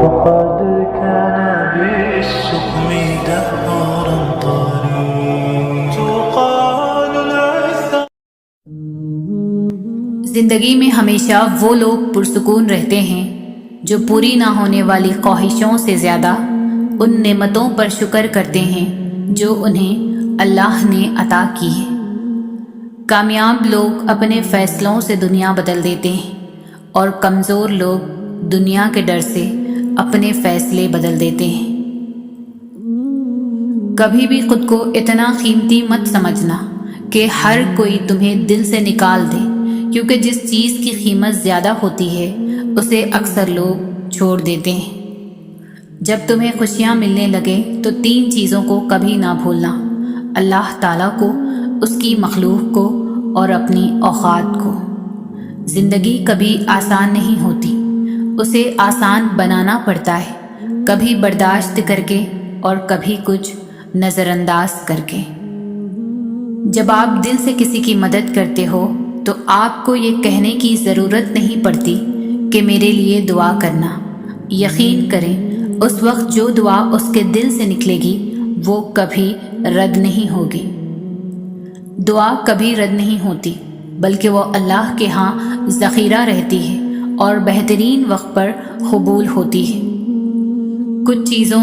وقد كان بالسقم دهرا طريق تقال العثار. زندگی میں ہمیشہ وہ لوگ پرسکون رہتے ہیں جو پوری نہ ہونے والی خواہشوں سے زیادہ ان نعمتوں پر شکر کرتے ہیں جو انہیں اللہ نے عطا کی ہے۔ کامیاب لوگ اپنے فیصلوں سے دنیا بدل دیتے ہیں اور کمزور لوگ دنیا کے ڈر سے اپنے فیصلے بدل دیتے ہیں۔ کبھی بھی خود کو اتنا قیمتی مت سمجھنا کہ ہر کوئی تمہیں دل سے نکال دے، کیونکہ جس چیز کی قیمت زیادہ ہوتی ہے اسے اکثر لوگ چھوڑ دیتے ہیں۔ جب تمہیں خوشیاں ملنے لگے تو 3 چیزوں کو کبھی نہ بھولنا: اللہ تعالیٰ کو، اس کی مخلوق کو اور اپنی اوقات کو۔ زندگی کبھی آسان نہیں ہوتی، اسے آسان بنانا پڑتا ہے، کبھی برداشت کر کے اور کبھی کچھ نظر انداز کر کے۔ جب آپ دل سے کسی کی مدد کرتے ہو تو آپ کو یہ کہنے کی ضرورت نہیں پڑتی کہ میرے لیے دعا کرنا۔ یقین کریں اس وقت جو دعا اس کے دل سے نکلے گی وہ کبھی رد نہیں ہوگی۔ دعا کبھی رد نہیں ہوتی بلکہ وہ اللہ کے ہاں ذخیرہ رہتی ہے اور بہترین وقت پر قبول ہوتی ہے۔ کچھ چیزوں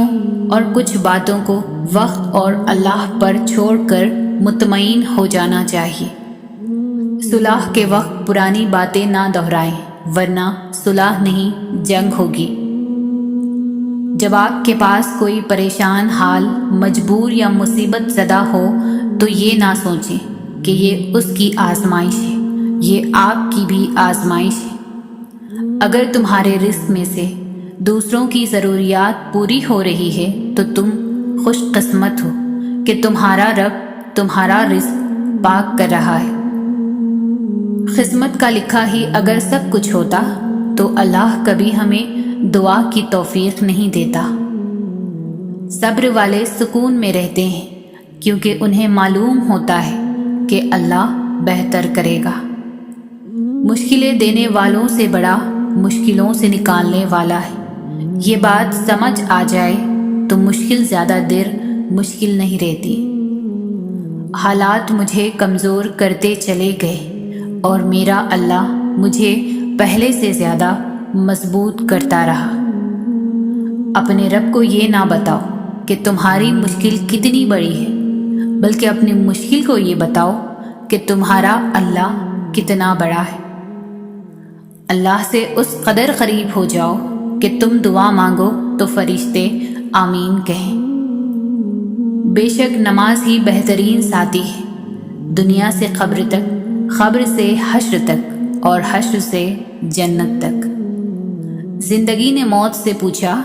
اور کچھ باتوں کو وقت اور اللہ پر چھوڑ کر مطمئن ہو جانا چاہیے۔ صلح کے وقت پرانی باتیں نہ دہرائیں، ورنہ صلح نہیں جنگ ہوگی۔ جب آپ کے پاس کوئی پریشان حال، مجبور یا مصیبت زدہ ہو تو یہ نہ سوچیں کہ یہ اس کی آزمائش ہے، یہ آپ کی بھی آزمائش ہے۔ اگر تمہارے رزق میں سے دوسروں کی ضروریات پوری ہو رہی ہے تو تم خوش قسمت ہو کہ تمہارا رب تمہارا رزق پاک کر رہا ہے۔ قسمت کا لکھا ہی اگر سب کچھ ہوتا تو اللہ کبھی ہمیں دعا کی توفیق نہیں دیتا۔ صبر والے سکون میں رہتے ہیں کیونکہ انہیں معلوم ہوتا ہے کہ اللہ بہتر کرے گا۔ مشکلیں دینے والوں سے بڑا مشکلوں سے نکالنے والا ہے۔ یہ بات سمجھ آ جائے تو مشکل زیادہ دیر مشکل نہیں رہتی۔ حالات مجھے کمزور کرتے چلے گئے اور میرا اللہ مجھے پہلے سے زیادہ مضبوط کرتا رہا۔ اپنے رب کو یہ نہ بتاؤ کہ تمہاری مشکل کتنی بڑی ہے، بلکہ اپنی مشکل کو یہ بتاؤ کہ تمہارا اللہ کتنا بڑا ہے۔ اللہ سے اس قدر قریب ہو جاؤ کہ تم دعا مانگو تو فرشتے آمین کہیں۔ بے شک نماز ہی بہترین ساتھی ہے، دنیا سے قبر تک، قبر سے حشر تک اور حشر سے جنت تک۔ زندگی نے موت سے پوچھا،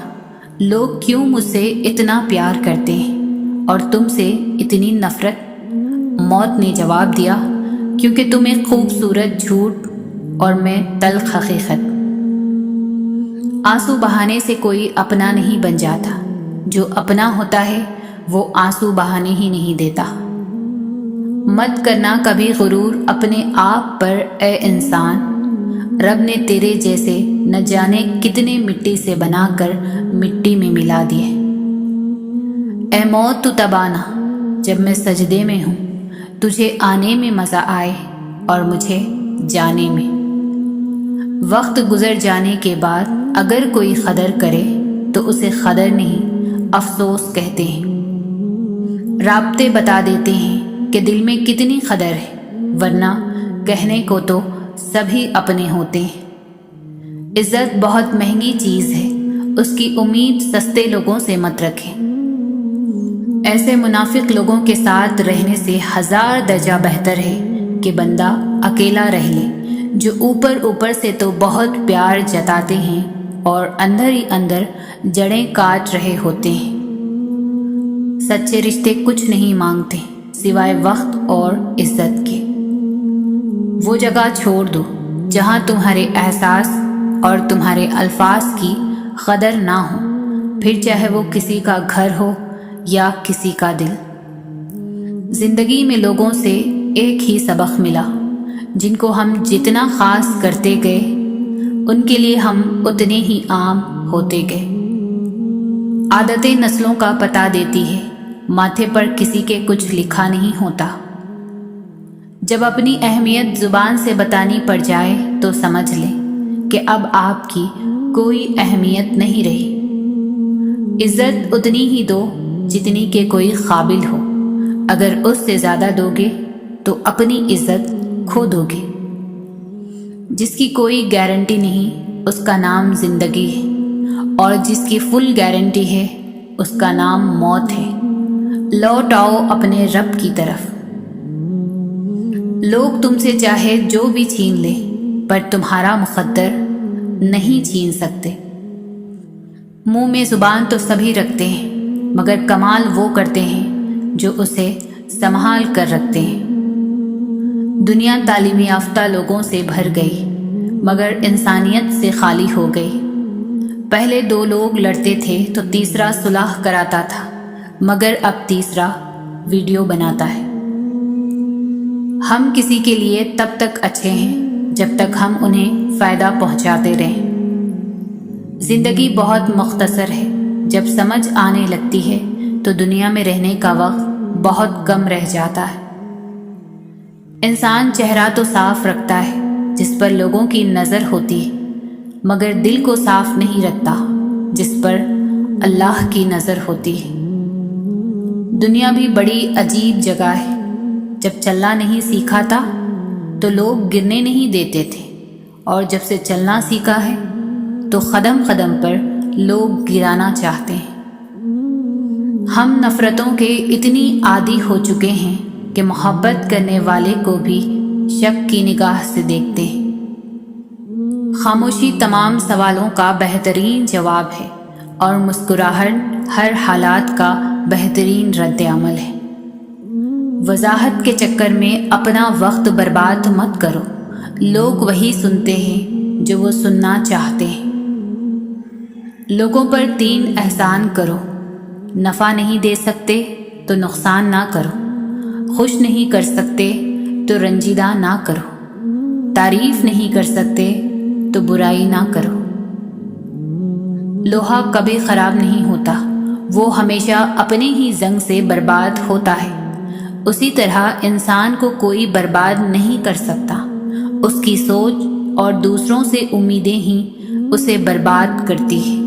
لوگ کیوں مجھ سے اتنا پیار کرتے ہیں اور تم سے اتنی نفرت؟ موت نے جواب دیا، کیونکہ تم ایک خوبصورت جھوٹ اور میں تلخ حقیقت۔ آنسو بہانے سے کوئی اپنا نہیں بن جاتا، جو اپنا ہوتا ہے وہ آنسو بہانے ہی نہیں دیتا۔ مت کرنا کبھی غرور اپنے آپ پر اے انسان، رب نے تیرے جیسے نہ جانے کتنے مٹی سے بنا کر مٹی میں ملا دیے۔ اے موت تو تب آنا جب میں سجدے میں ہوں، تجھے آنے میں مزہ آئے اور مجھے جانے میں۔ وقت گزر جانے کے بعد اگر کوئی قدر کرے تو اسے قدر نہیں افسوس کہتے ہیں۔ رابطے بتا دیتے ہیں کہ دل میں کتنی قدر ہے، ورنہ کہنے کو تو سبھی اپنے ہوتے ہیں۔ عزت بہت مہنگی چیز ہے، اس کی امید سستے لوگوں سے مت رکھیں۔ ایسے منافق لوگوں کے ساتھ رہنے سے 1000 درجہ بہتر ہے کہ بندہ اکیلا رہ لے، جو اوپر سے تو بہت پیار جتاتے ہیں اور اندر ہی اندر جڑیں کاٹ رہے ہوتے ہیں۔ سچے رشتے کچھ نہیں مانگتے سوائے وقت اور عزت کے۔ وہ جگہ چھوڑ دو جہاں تمہارے احساس اور تمہارے الفاظ کی قدر نہ ہو، پھر چاہے وہ کسی کا گھر ہو یا کسی کا دل۔ زندگی میں لوگوں سے ایک ہی سبق ملا، جن کو ہم جتنا خاص کرتے گئے ان کے لیے ہم اتنے ہی عام ہوتے گئے۔ عادتیں نسلوں کا پتہ دیتی ہے، ماتھے پر کسی کے کچھ لکھا نہیں ہوتا۔ جب اپنی اہمیت زبان سے بتانی پڑ جائے تو سمجھ لیں کہ اب آپ کی کوئی اہمیت نہیں رہی۔ عزت اتنی ہی دو جتنی کہ کوئی قابل ہو، اگر اس سے زیادہ دو گے تو اپنی عزت کھو دو گے۔ جس کی کوئی گارنٹی نہیں اس کا نام زندگی ہے، اور جس کی فل گارنٹی ہے اس کا نام موت ہے۔ لوٹ آؤ اپنے رب کی طرف۔ لوگ تم سے چاہے جو بھی چھین لے پر تمہارا مقدر نہیں چھین سکتے۔ منہ میں زبان تو سبھی رکھتے ہیں، مگر کمال وہ کرتے ہیں جو اسے سنبھال کر رکھتے ہیں۔ دنیا تعلیم یافتہ لوگوں سے بھر گئی مگر انسانیت سے خالی ہو گئی۔ پہلے دو لوگ لڑتے تھے تو تیسرا صلح کراتا تھا، مگر اب تیسرا ویڈیو بناتا ہے۔ ہم کسی کے لیے تب تک اچھے ہیں جب تک ہم انہیں فائدہ پہنچاتے رہیں۔ زندگی بہت مختصر ہے، جب سمجھ آنے لگتی ہے تو دنیا میں رہنے کا وقت بہت کم رہ جاتا ہے۔ انسان چہرہ تو صاف رکھتا ہے جس پر لوگوں کی نظر ہوتی ہے، مگر دل کو صاف نہیں رکھتا جس پر اللہ کی نظر ہوتی ہے۔ دنیا بھی بڑی عجیب جگہ ہے۔ جب چلنا نہیں سیکھا تھا تو لوگ گرنے نہیں دیتے تھے، اور جب سے چلنا سیکھا ہے تو قدم قدم پر لوگ گرانا چاہتے ہیں۔ ہم نفرتوں کے اتنی عادی ہو چکے ہیں کہ محبت کرنے والے کو بھی شک کی نگاہ سے دیکھتے ہیں۔ خاموشی تمام سوالوں کا بہترین جواب ہے، اور مسکراہٹ ہر حالات کا بہترین رد عمل ہے۔ وضاحت کے چکر میں اپنا وقت برباد مت کرو۔ لوگ وہی سنتے ہیں جو وہ سننا چاہتے ہیں۔ لوگوں پر 3 احسان کرو۔ نفع نہیں دے سکتے تو نقصان نہ کرو، خوش نہیں کر سکتے تو رنجیدہ نہ کرو، تعریف نہیں کر سکتے تو برائی نہ کرو۔ لوہا کبھی خراب نہیں ہوتا، وہ ہمیشہ اپنے ہی زنگ سے برباد ہوتا ہے۔ اسی طرح انسان کو کوئی برباد نہیں کر سکتا، اس کی سوچ اور دوسروں سے امیدیں ہی اسے برباد کرتی ہیں۔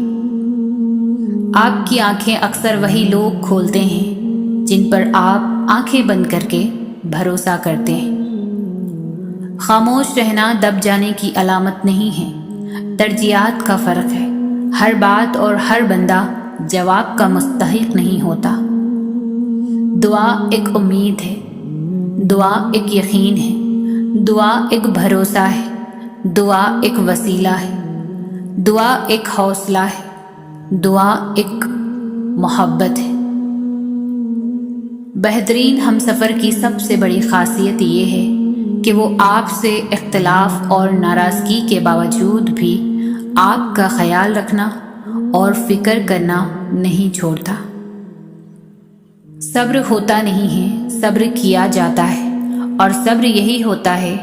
آپ کی آنکھیں اکثر وہی لوگ کھولتے ہیں جن پر آپ آنکھیں بند کر کے بھروسہ کرتے ہیں۔ خاموش رہنا دب جانے کی علامت نہیں ہے، ترجیحات کا فرق ہے۔ ہر بات اور ہر بندہ جواب کا مستحق نہیں ہوتا۔ دعا ایک امید ہے، دعا ایک یقین ہے، دعا ایک بھروسہ ہے، دعا ایک وسیلہ ہے، دعا ایک حوصلہ ہے، دعا ایک محبت ہے۔ بہترین ہمسفر کی سب سے بڑی خاصیت یہ ہے کہ وہ آپ سے اختلاف اور ناراضگی کے باوجود بھی آپ کا خیال رکھنا اور فکر کرنا نہیں چھوڑتا۔ صبر ہوتا نہیں ہے، صبر کیا جاتا ہے، اور صبر یہی ہوتا ہے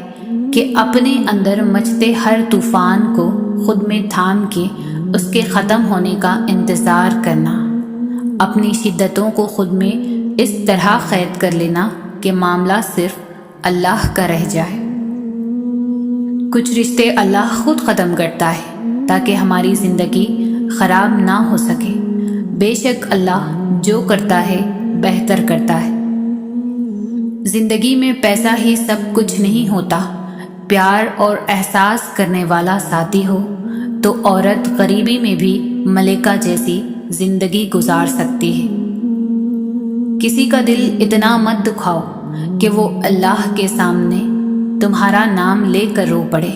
کہ اپنے اندر مچتے ہر طوفان کو خود میں تھام کے اس کے ختم ہونے کا انتظار کرنا، اپنی شدتوں کو خود میں اس طرح قید کر لینا کہ معاملہ صرف اللہ کا رہ جائے۔ کچھ رشتے اللہ خود ختم کرتا ہے تاکہ ہماری زندگی خراب نہ ہو سکے۔ بے شک اللہ جو کرتا ہے بہتر کرتا ہے۔ زندگی میں پیسہ ہی سب کچھ نہیں ہوتا۔ پیار اور احساس کرنے والا ساتھی ہو تو عورت غریبی میں بھی ملکہ جیسی زندگی گزار سکتی ہے۔ کسی کا دل اتنا مت دکھاؤ کہ وہ اللہ کے سامنے تمہارا نام لے کر رو پڑے،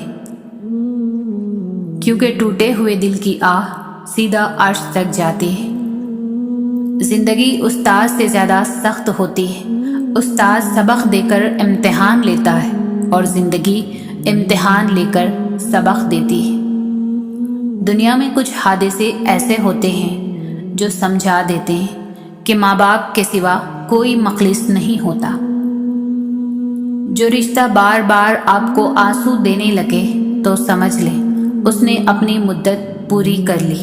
کیونکہ ٹوٹے ہوئے دل کی آہ سیدھا عرش تک جاتی ہے۔ زندگی استاد سے زیادہ سخت ہوتی ہے۔ استاد سبق دے کر امتحان لیتا ہے اور زندگی امتحان لے کر سبق دیتی ہے۔ دنیا میں کچھ حادثے ایسے ہوتے ہیں جو سمجھا دیتے ہیں کہ ماں باپ کے سوا کوئی مخلص نہیں ہوتا۔ جو رشتہ بار بار آپ کو آنسو دینے لگے تو سمجھ لیں اس نے اپنی مدت پوری کر لی۔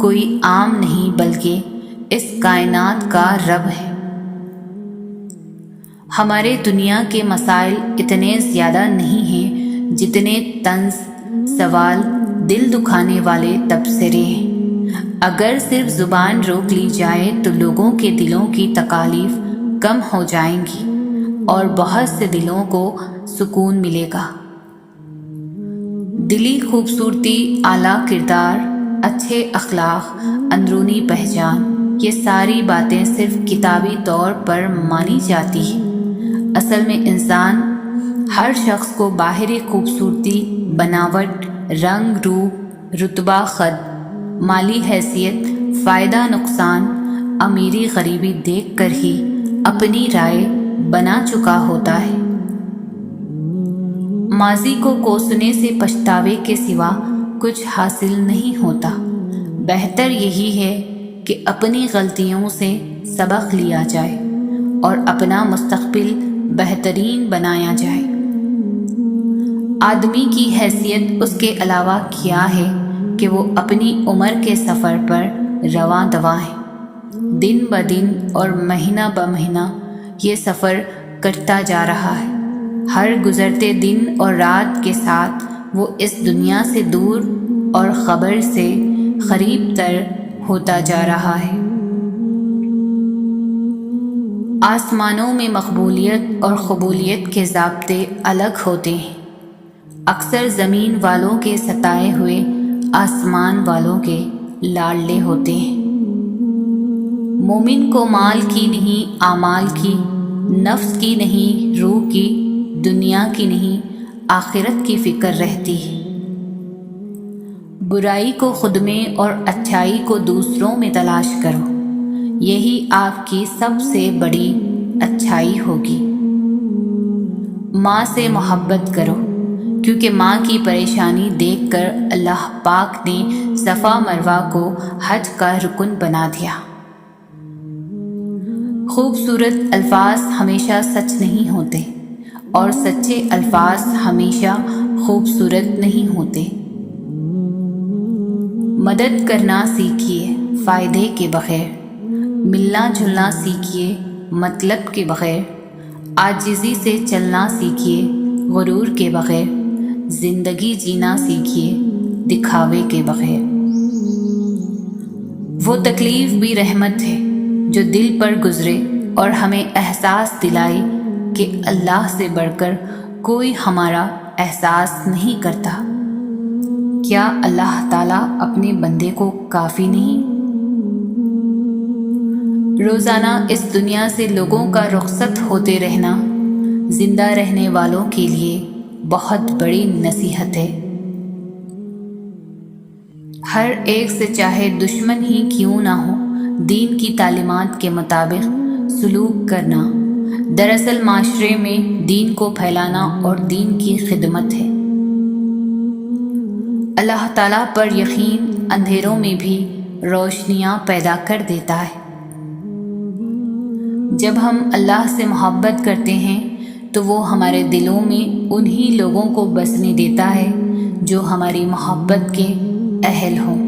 کوئی عام نہیں بلکہ اس کائنات کا رب ہے۔ ہمارے دنیا کے مسائل اتنے زیادہ نہیں ہیں جتنے طنز، سوال، دل دکھانے والے تبصرے ہیں۔ اگر صرف زبان روک لی جائے تو لوگوں کے دلوں کی تکالیف کم ہو جائیں گی اور بہت سے دلوں کو سکون ملے گا۔ دلی خوبصورتی، اعلیٰ کردار، اچھے اخلاق، اندرونی پہچان، یہ ساری باتیں صرف کتابی طور پر مانی جاتی ہیں۔ اصل میں انسان، ہر شخص کو باہری خوبصورتی، بناوٹ، رنگ روپ، رتبہ خد، مالی حیثیت، فائدہ نقصان، امیری غریبی دیکھ کر ہی اپنی رائے بنا چکا ہوتا ہے۔ ماضی کو کوسنے سے پچھتاوے کے سوا کچھ حاصل نہیں ہوتا۔ بہتر یہی ہے کہ اپنی غلطیوں سے سبق لیا جائے اور اپنا مستقبل بہترین بنایا جائے۔ آدمی کی حیثیت اس کے علاوہ کیا ہے کہ وہ اپنی عمر کے سفر پر رواں دواں ہے۔ دن بدن اور مہینہ بمہینہ یہ سفر کٹتا جا رہا ہے۔ ہر گزرتے دن اور رات کے ساتھ وہ اس دنیا سے دور اور خبر سے قریب تر ہوتا جا رہا ہے۔ آسمانوں میں مقبولیت اور قبولیت کے ضابطے الگ ہوتے ہیں۔ اکثر زمین والوں کے ستائے ہوئے آسمان والوں کے لاڈلے ہوتے ہیں۔ مومن کو مال کی نہیں، اعمال کی، نفس کی نہیں، روح کی، دنیا کی نہیں، آخرت کی فکر رہتی ہے۔ برائی کو خود میں اور اچھائی کو دوسروں میں تلاش کرو، یہی آپ کی سب سے بڑی اچھائی ہوگی۔ ماں سے محبت کرو، کیونکہ ماں کی پریشانی دیکھ کر اللہ پاک نے صفا مروہ کو حج کا رکن بنا دیا۔ خوبصورت الفاظ ہمیشہ سچ نہیں ہوتے اور سچے الفاظ ہمیشہ خوبصورت نہیں ہوتے۔ مدد کرنا سیکھیے فائدے کے بغیر، ملنا جلنا سیکھیے مطلب کے بغیر، عاجزی سے چلنا سیکھیے غرور کے بغیر، زندگی جینا سیکھیے دکھاوے کے بغیر۔ وہ تکلیف بھی رحمت ہے جو دل پر گزرے اور ہمیں احساس دلائے کہ اللہ سے بڑھ کر کوئی ہمارا احساس نہیں کرتا۔ کیا اللہ تعالیٰ اپنے بندے کو کافی نہیں؟ روزانہ اس دنیا سے لوگوں کا رخصت ہوتے رہنا زندہ رہنے والوں کے لیے بہت بڑی نصیحت ہے۔ ہر ایک سے چاہے دشمن ہی کیوں نہ ہو، دین کی تعلیمات کے مطابق سلوک کرنا دراصل معاشرے میں دین کو پھیلانا اور دین کی خدمت ہے۔ اللہ تعالیٰ پر یقین اندھیروں میں بھی روشنیاں پیدا کر دیتا ہے۔ جب ہم اللہ سے محبت کرتے ہیں تو وہ ہمارے دلوں میں انہی لوگوں کو بسنے دیتا ہے جو ہماری محبت کے اہل ہوں۔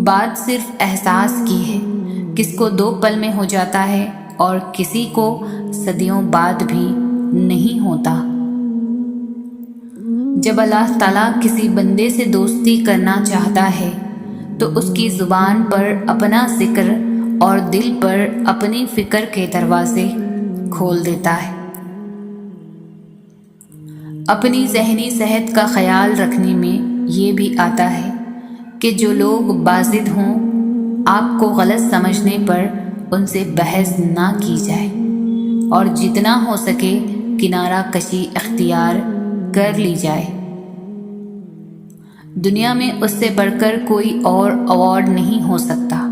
بات صرف احساس کی ہے، کس کو 2 پل میں ہو جاتا ہے اور کسی کو صدیوں بعد بھی نہیں ہوتا۔ جب اللہ تعالیٰ کسی بندے سے دوستی کرنا چاہتا ہے تو اس کی زبان پر اپنا ذکر اور دل پر اپنی فکر کے دروازے کھول دیتا ہے۔ اپنی ذہنی صحت کا خیال رکھنے میں یہ بھی آتا ہے کہ جو لوگ بازد ہوں، آپ کو غلط سمجھنے پر ان سے بحث نہ کی جائے اور جتنا ہو سکے کنارہ کشی اختیار کر لی جائے۔ دنیا میں اس سے بڑھ کر کوئی اور ایوارڈ نہیں ہو سکتا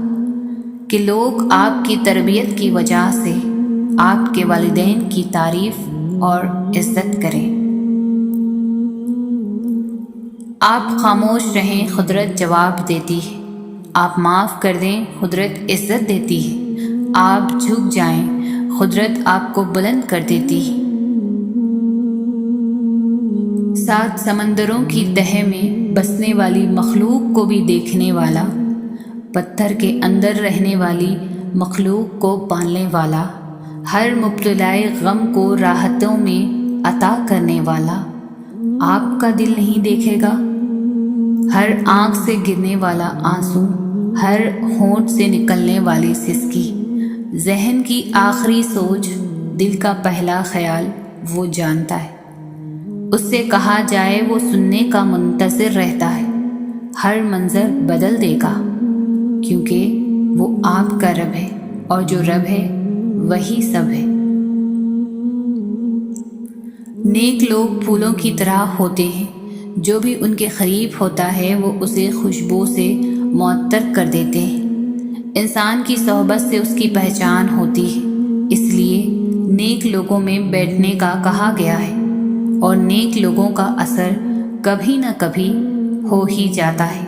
کہ لوگ آپ کی تربیت کی وجہ سے آپ کے والدین کی تعریف اور عزت کریں۔ آپ خاموش رہیں، قدرت جواب دیتی ہے۔ آپ معاف کر دیں، قدرت عزت دیتی ہے۔ آپ جھک جائیں، قدرت آپ کو بلند کر دیتی ہے۔ 7 سمندروں کی تہہ میں بسنے والی مخلوق کو بھی دیکھنے والا، پتھر کے اندر رہنے والی مخلوق کو پالنے والا، ہر مبتلائے غم کو راحتوں میں عطا کرنے والا آپ کا دل نہیں دیکھے گا؟ ہر آنکھ سے گرنے والا آنسو، ہر ہونٹ سے نکلنے والی سسکی، ذہن کی آخری سوچ، دل کا پہلا خیال وہ جانتا ہے۔ اس سے کہا جائے وہ سننے کا منتظر رہتا ہے، ہر منظر بدل دے گا، کیونکہ وہ آپ کا رب ہے، اور جو رب ہے وہی سب ہے۔ نیک لوگ پھولوں کی طرح ہوتے ہیں، جو بھی ان کے قریب ہوتا ہے وہ اسے خوشبو سے معطر کر دیتے ہیں۔ انسان کی صحبت سے اس کی پہچان ہوتی ہے، اس لیے نیک لوگوں میں بیٹھنے کا کہا گیا ہے، اور نیک لوگوں کا اثر کبھی نہ کبھی ہو ہی جاتا ہے۔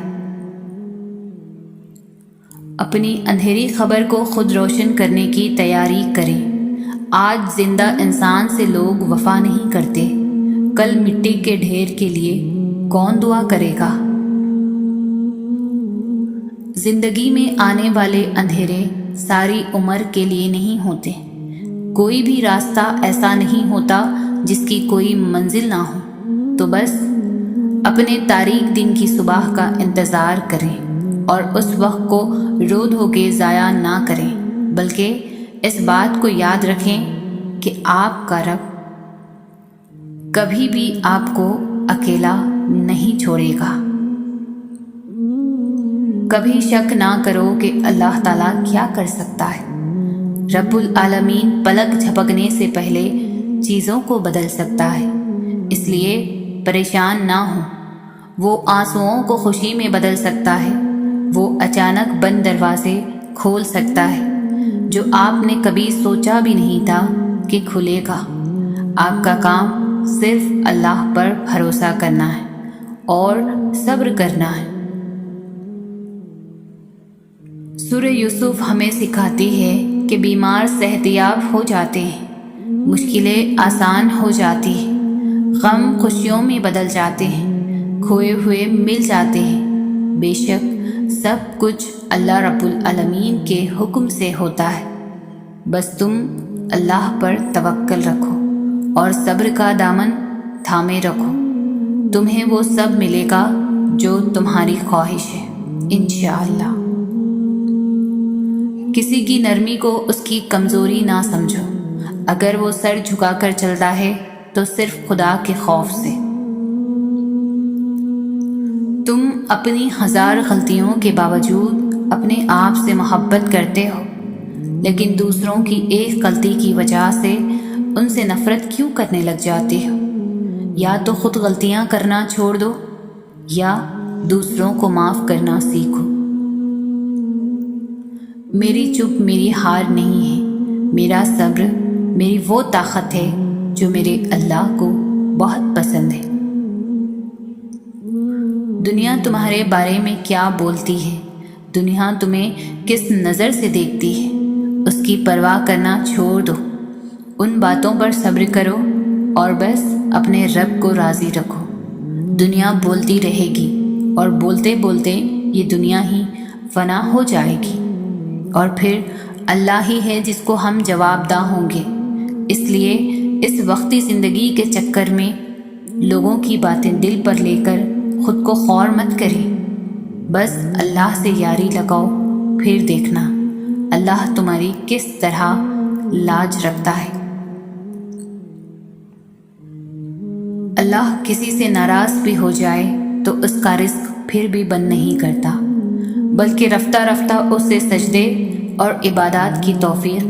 اپنی اندھیری خبر کو خود روشن کرنے کی تیاری کریں۔ آج زندہ انسان سے لوگ وفا نہیں کرتے، کل مٹی کے ڈھیر کے لیے کون دعا کرے گا؟ زندگی میں آنے والے اندھیرے ساری عمر کے لیے نہیں ہوتے، کوئی بھی راستہ ایسا نہیں ہوتا جس کی کوئی منزل نہ ہو، تو بس اپنے تاریک دن کی صبح کا انتظار کریں اور اس وقت کو رو دھو کے ضائع نہ کریں، بلکہ اس بات کو یاد رکھیں کہ آپ کا رب کبھی بھی آپ کو اکیلا نہیں چھوڑے گا۔ کبھی شک نہ کرو کہ اللہ تعالیٰ کیا کر سکتا ہے۔ رب العالمین پلک جھپکنے سے پہلے چیزوں کو بدل سکتا ہے، اس لیے پریشان نہ ہو۔ وہ آنسوؤں کو خوشی میں بدل سکتا ہے، وہ اچانک بند دروازے کھول سکتا ہے جو آپ نے کبھی سوچا بھی نہیں تھا کہ کھلے گا۔ آپ کا کام صرف اللہ پر بھروسہ کرنا ہے اور صبر کرنا ہے۔ سورہ یوسف ہمیں سکھاتی ہے کہ بیمار صحتیاب ہو جاتے ہیں، مشکلیں آسان ہو جاتی ہیں، غم خوشیوں میں بدل جاتے ہیں، کھوئے ہوئے مل جاتے ہیں۔ بے شک سب کچھ اللہ رب العالمین کے حکم سے ہوتا ہے، بس تم اللہ پر توکل رکھو اور صبر کا دامن تھامے رکھو، تمہیں وہ سب ملے گا جو تمہاری خواہش ہے انشاءاللہ۔ کسی کی نرمی کو اس کی کمزوری نہ سمجھو، اگر وہ سر جھکا کر چلتا ہے تو صرف خدا کے خوف سے۔ تم اپنی 1000 غلطیوں کے باوجود اپنے آپ سے محبت کرتے ہو، لیکن دوسروں کی ایک غلطی کی وجہ سے ان سے نفرت کیوں کرنے لگ جاتے ہو؟ یا تو خود غلطیاں کرنا چھوڑ دو یا دوسروں کو معاف کرنا سیکھو۔ میری چپ میری ہار نہیں ہے، میرا صبر میری وہ طاقت ہے جو میرے اللہ کو بہت پسند ہے۔ دنیا تمہارے بارے میں کیا بولتی ہے، دنیا تمہیں کس نظر سے دیکھتی ہے، اس کی پرواہ کرنا چھوڑ دو۔ ان باتوں پر صبر کرو اور بس اپنے رب کو راضی رکھو۔ دنیا بولتی رہے گی اور بولتے بولتے یہ دنیا ہی فنا ہو جائے گی، اور پھر اللہ ہی ہے جس کو ہم جواب دہ ہوں گے۔ اس لیے اس وقتی زندگی کے چکر میں لوگوں کی باتیں دل پر لے کر خود کو خور مت کریں، بس اللہ سے یاری لگاؤ، پھر دیکھنا اللہ تمہاری کس طرح لاج رکھتا ہے۔ اللہ کسی سے ناراض بھی ہو جائے تو اس کا رزق پھر بھی بند نہیں کرتا، بلکہ رفتہ رفتہ اس سے سجدے اور عبادات کی توفیق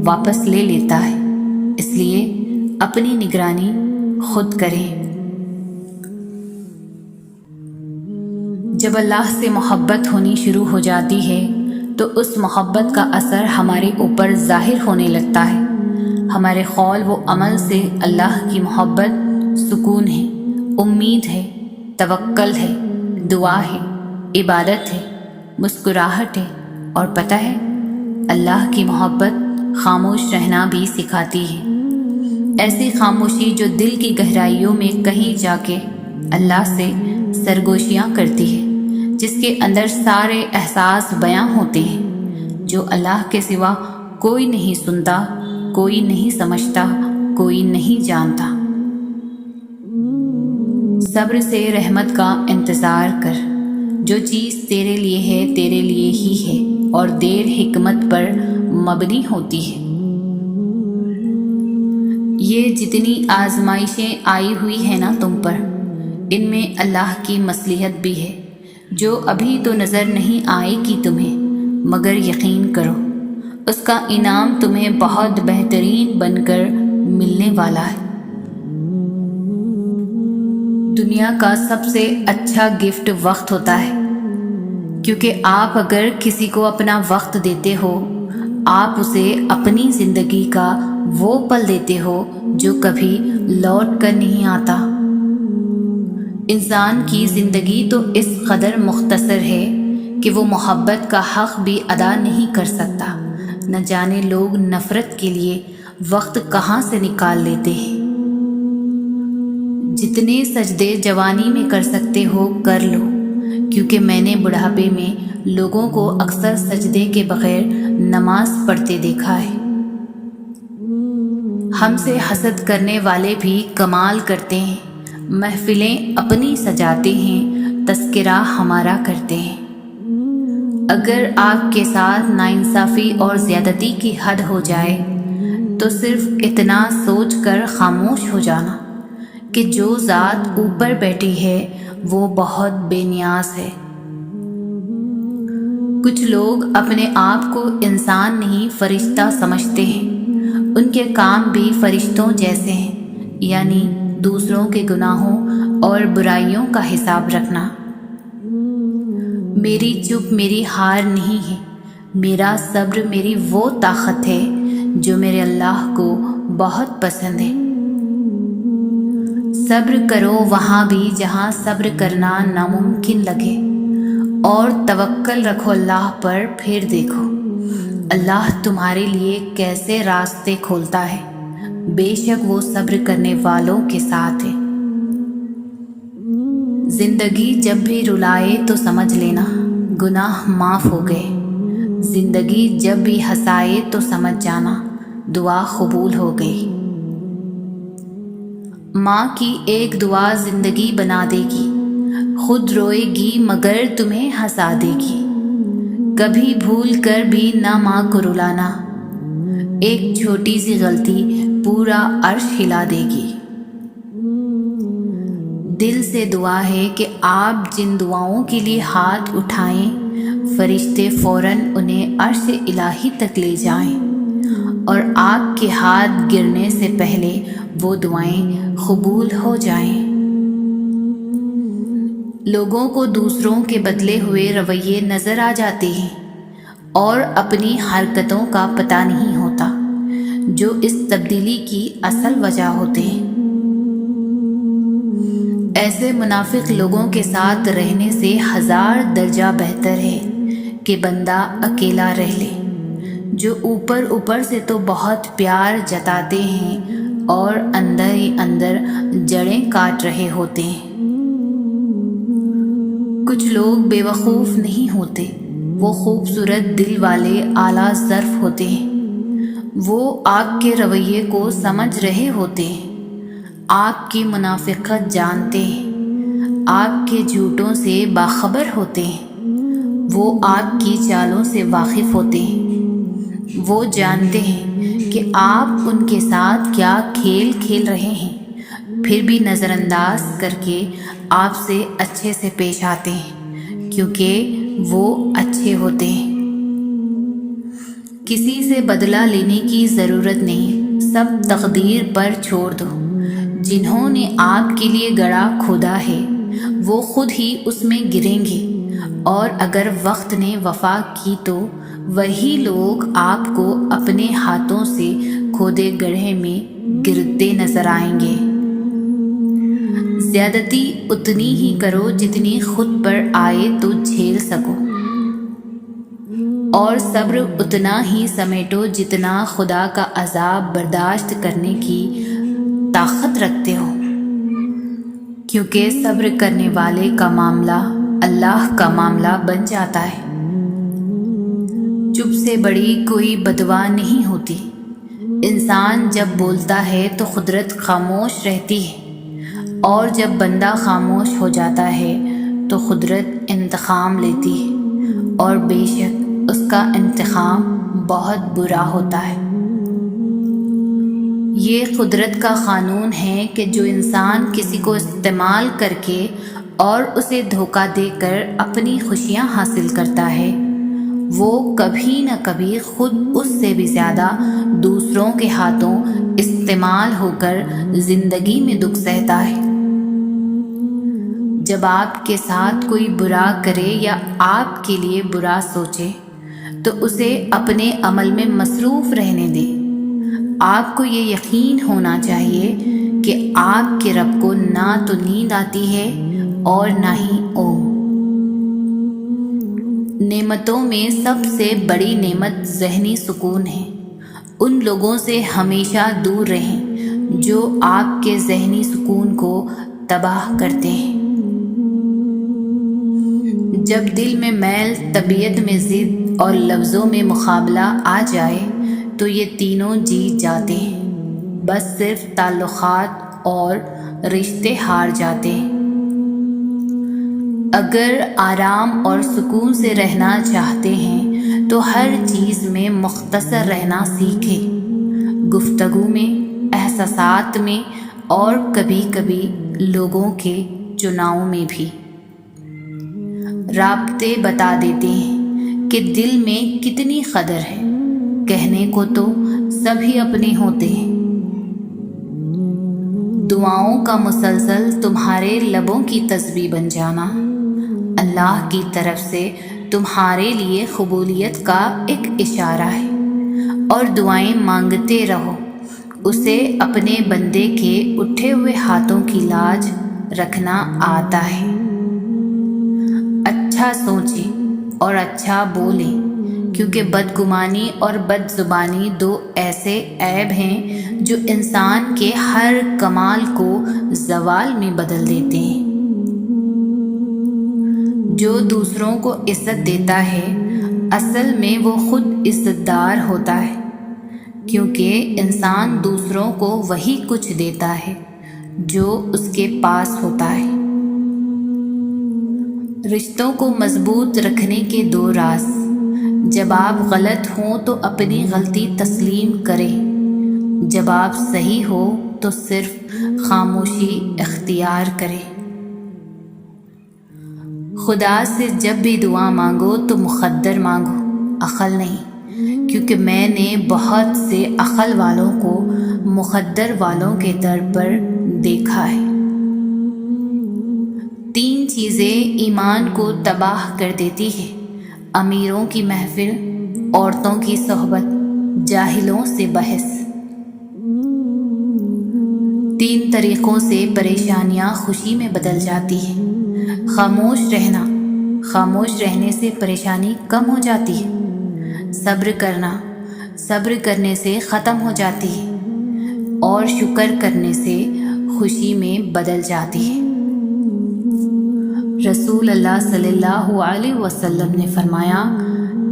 واپس لے لیتا ہے۔ اس لیے اپنی نگرانی خود کریں۔ جب اللہ سے محبت ہونی شروع ہو جاتی ہے تو اس محبت کا اثر ہمارے اوپر ظاہر ہونے لگتا ہے۔ ہمارے قول و عمل سے اللہ کی محبت سکون ہے، امید ہے، توکل ہے، دعا ہے، عبادت ہے، مسکراہٹ ہے، اور پتہ ہے اللہ کی محبت خاموش رہنا بھی سکھاتی ہے۔ ایسی خاموشی جو دل کی گہرائیوں میں کہیں جا کے اللہ سے سرگوشیاں کرتی ہے، جس کے اندر سارے احساس بیاں ہوتے ہیں، جو اللہ کے سوا کوئی نہیں سنتا، کوئی نہیں سمجھتا، کوئی نہیں جانتا۔ صبر سے رحمت کا انتظار کر، جو چیز تیرے لیے ہے تیرے لیے ہی ہے اور دیر حکمت پر مبنی ہوتی ہے۔ یہ جتنی آزمائشیں آئی ہوئی ہیں نا تم پر، ان میں اللہ کی مصلحت بھی ہے، جو ابھی تو نظر نہیں آئے گی تمہیں، مگر یقین کرو اس کا انعام تمہیں بہت بہترین بن کر ملنے والا ہے۔ دنیا کا سب سے اچھا گفٹ وقت ہوتا ہے، کیونکہ آپ اگر کسی کو اپنا وقت دیتے ہو، آپ اسے اپنی زندگی کا وہ پل دیتے ہو جو کبھی لوٹ کر نہیں آتا۔ انسان کی زندگی تو اس قدر مختصر ہے کہ وہ محبت کا حق بھی ادا نہیں کر سکتا، نہ جانے لوگ نفرت کے لیے وقت کہاں سے نکال لیتے ہیں۔ جتنے سجدے جوانی میں کر سکتے ہو کر لو، کیونکہ میں نے بڑھاپے میں لوگوں کو اکثر سجدے کے بغیر نماز پڑھتے دیکھا ہے۔ ہم سے حسد کرنے والے بھی کمال کرتے ہیں، محفلیں اپنی سجاتے ہیں، تذکرہ ہمارا کرتے ہیں۔ اگر آپ کے ساتھ ناانصافی اور زیادتی کی حد ہو جائے تو صرف اتنا سوچ کر خاموش ہو جانا کہ جو ذات اوپر بیٹھی ہے وہ بہت بے نیاز ہے۔ کچھ لوگ اپنے آپ کو انسان نہیں فرشتہ سمجھتے ہیں، ان کے کام بھی فرشتوں جیسے ہیں، یعنی دوسروں کے گناہوں اور برائیوں کا حساب رکھنا۔ میری چپ میری ہار نہیں ہے، میرا صبر میری وہ طاقت ہے جو میرے اللہ کو بہت پسند ہے۔ صبر کرو وہاں بھی جہاں صبر کرنا ناممکن لگے، اور توکل رکھو اللہ پر، پھر دیکھو اللہ تمہارے لیے کیسے راستے کھولتا ہے، بے شک وہ صبر کرنے والوں کے ساتھ ہے۔ زندگی جب بھی رلائے تو سمجھ لینا گناہ معاف ہو گئے، زندگی جب بھی ہنسائے تو سمجھ جانا دعا قبول ہو گئی۔ ماں کی ایک دعا زندگی بنا دے گی، خود روئے گی مگر تمہیں ہنسا دے گی۔ کبھی بھول کر بھی نہ ماں کو رلانا، ایک چھوٹی سی غلطی پورا عرش ہلا دے گی۔ دل سے دعا ہے کہ آپ جن دعاؤں کے لیے ہاتھ اٹھائیں، فرشتے فوراً انہیں عرش الہی تک لے جائیں، اور آپ کے ہاتھ گرنے سے پہلے وہ دعائیں قبول ہو جائیں۔ لوگوں کو دوسروں کے بدلے ہوئے رویے نظر آ جاتے ہیں اور اپنی حرکتوں کا پتہ نہیں ہوتا، جو اس تبدیلی کی اصل وجہ ہوتے ہیں۔ ایسے منافق لوگوں کے ساتھ رہنے سے 1000 درجہ بہتر ہے کہ بندہ اکیلا رہ لے، جو اوپر اوپر سے تو بہت پیار جتاتے ہیں اور اندر ہی اندر جڑیں کاٹ رہے ہوتے ہیں۔ کچھ لوگ بے وقوف نہیں ہوتے، وہ خوبصورت دل والے اعلیٰ ظرف ہوتے ہیں، وہ آپ کے رویے کو سمجھ رہے ہوتے ہیں، آپ کی منافقت جانتے ہیں، آپ کے جھوٹوں سے باخبر ہوتے ہیں، وہ آپ کی چالوں سے واقف ہوتے ہیں، وہ جانتے ہیں کہ آپ ان کے ساتھ کیا کھیل کھیل رہے ہیں، پھر بھی نظر انداز کر کے آپ سے اچھے سے پیش آتے ہیں، کیونکہ وہ اچھے ہوتے ہیں۔ کسی سے بدلہ لینے کی ضرورت نہیں، سب تقدیر پر چھوڑ دو۔ جنہوں نے آپ کے لیے گڑھا کھودا ہے وہ خود ہی اس میں گریں گے، اور اگر وقت نے وفا کی تو وہی لوگ آپ کو اپنے ہاتھوں سے کھودے گڑھے میں گرتے نظر آئیں گے۔ زیادتی اتنی ہی کرو جتنی خود پر آئے تو جھیل سکو، اور صبر اتنا ہی سمیٹو جتنا خدا کا عذاب برداشت کرنے کی طاقت رکھتے ہو، کیونکہ صبر کرنے والے کا معاملہ اللہ کا معاملہ بن جاتا ہے۔ چپ سے بڑی کوئی بددعا نہیں ہوتی۔ انسان جب بولتا ہے تو قدرت خاموش رہتی ہے، اور جب بندہ خاموش ہو جاتا ہے تو قدرت انتقام لیتی ہے، اور بے شک اس کا انتقام بہت برا ہوتا ہے۔ یہ قدرت کا قانون ہے کہ جو انسان کسی کو استعمال کر کے اور اسے دھوکہ دے کر اپنی خوشیاں حاصل کرتا ہے، وہ کبھی نہ کبھی خود اس سے بھی زیادہ دوسروں کے ہاتھوں استعمال ہو کر زندگی میں دکھ سہتا ہے۔ جب آپ کے ساتھ کوئی برا کرے یا آپ کے لیے برا سوچے تو اسے اپنے عمل میں مصروف رہنے دیں۔ آپ کو یہ یقین ہونا چاہیے کہ آپ کے رب کو نہ تو نیند آتی ہے اور نہ ہی اونگ۔ نعمتوں میں سب سے بڑی نعمت ذہنی سکون ہے۔ ان لوگوں سے ہمیشہ دور رہیں جو آپ کے ذہنی سکون کو تباہ کرتے ہیں۔ جب دل میں میل، طبیعت میں ضد اور لفظوں میں مقابلہ آ جائے تو یہ تینوں جیت جاتے ہیں، بس صرف تعلقات اور رشتے ہار جاتے ہیں۔ اگر آرام اور سکون سے رہنا چاہتے ہیں تو ہر چیز میں مختصر رہنا سیکھیں، گفتگو میں، احساسات میں اور کبھی کبھی لوگوں کے چناؤ میں بھی۔ رابطے بتا دیتے ہیں کہ دل میں کتنی قدر ہے، کہنے کو تو سبھی اپنے ہوتے ہیں۔ دعاؤں کا مسلسل تمہارے لبوں کی تسبیح بن جانا اللہ کی طرف سے تمہارے لیے قبولیت کا ایک اشارہ ہے، اور دعائیں مانگتے رہو، اسے اپنے بندے کے اٹھے ہوئے ہاتھوں کی لاج رکھنا آتا ہے۔ اچھا سوچیں اور اچھا بولیں، کیونکہ بدگمانی اور بد زبانی دو ایسے عیب ہیں جو انسان کے ہر کمال کو زوال میں بدل دیتے ہیں۔ جو دوسروں کو عزت دیتا ہے اصل میں وہ خود عزت دار ہوتا ہے، کیونکہ انسان دوسروں کو وہی کچھ دیتا ہے جو اس کے پاس ہوتا ہے۔ رشتوں کو مضبوط رکھنے کے دو راز: جب آپ غلط ہوں تو اپنی غلطی تسلیم کریں، جب آپ صحیح ہو تو صرف خاموشی اختیار کریں۔ خدا سے جب بھی دعا مانگو تو مقدر مانگو، عقل نہیں، کیونکہ میں نے بہت سے عقل والوں کو مقدر والوں کے در پر دیکھا ہے۔ 3 چیزیں ایمان کو تباہ کر دیتی ہیں: امیروں کی محفل، عورتوں کی صحبت، جاہلوں سے بحث۔ 3 طریقوں سے پریشانیاں خوشی میں بدل جاتی ہیں۔ خاموش رہنا، خاموش رہنے سے پریشانی کم ہو جاتی ہے۔ صبر کرنا، صبر کرنے سے ختم ہو جاتی ہے، اور شکر کرنے سے خوشی میں بدل جاتی ہے۔ رسول اللہ صلی اللہ علیہ وسلم نے فرمایا،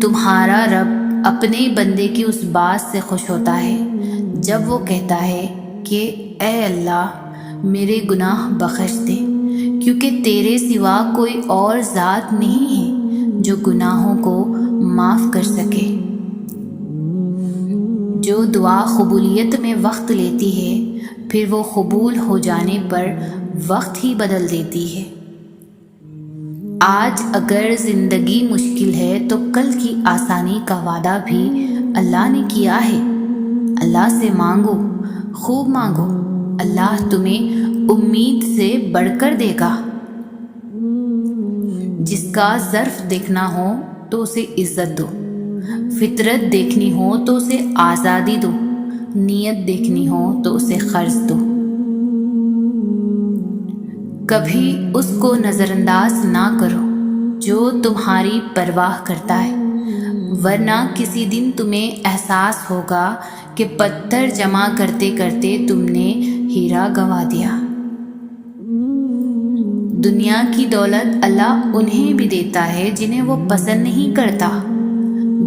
تمہارا رب اپنے بندے کی اس بات سے خوش ہوتا ہے جب وہ کہتا ہے کہ اے اللہ میرے گناہ بخش دے، کیونکہ تیرے سوا کوئی اور ذات نہیں ہے جو گناہوں کو معاف کر سکے۔ جو دعا قبولیت میں وقت لیتی ہے پھر وہ قبول ہو جانے پر وقت ہی بدل دیتی ہے۔ آج اگر زندگی مشکل ہے تو کل کی آسانی کا وعدہ بھی اللہ نے کیا ہے۔ اللہ سے مانگو، خوب مانگو، اللہ تمہیں امید سے بڑھ کر دے گا۔ جس کا ظرف دیکھنا ہو تو اسے عزت دو، فطرت دیکھنی ہو تو اسے آزادی دو، نیت دیکھنی ہو تو اسے قرض دو۔ کبھی اس کو نظر انداز نہ کرو جو تمہاری پرواہ کرتا ہے، ورنہ کسی دن تمہیں احساس ہوگا کہ پتھر جمع کرتے کرتے تم نے ہیرا گنوا دیا۔ دنیا کی دولت اللہ انہیں بھی دیتا ہے جنہیں وہ پسند نہیں کرتا،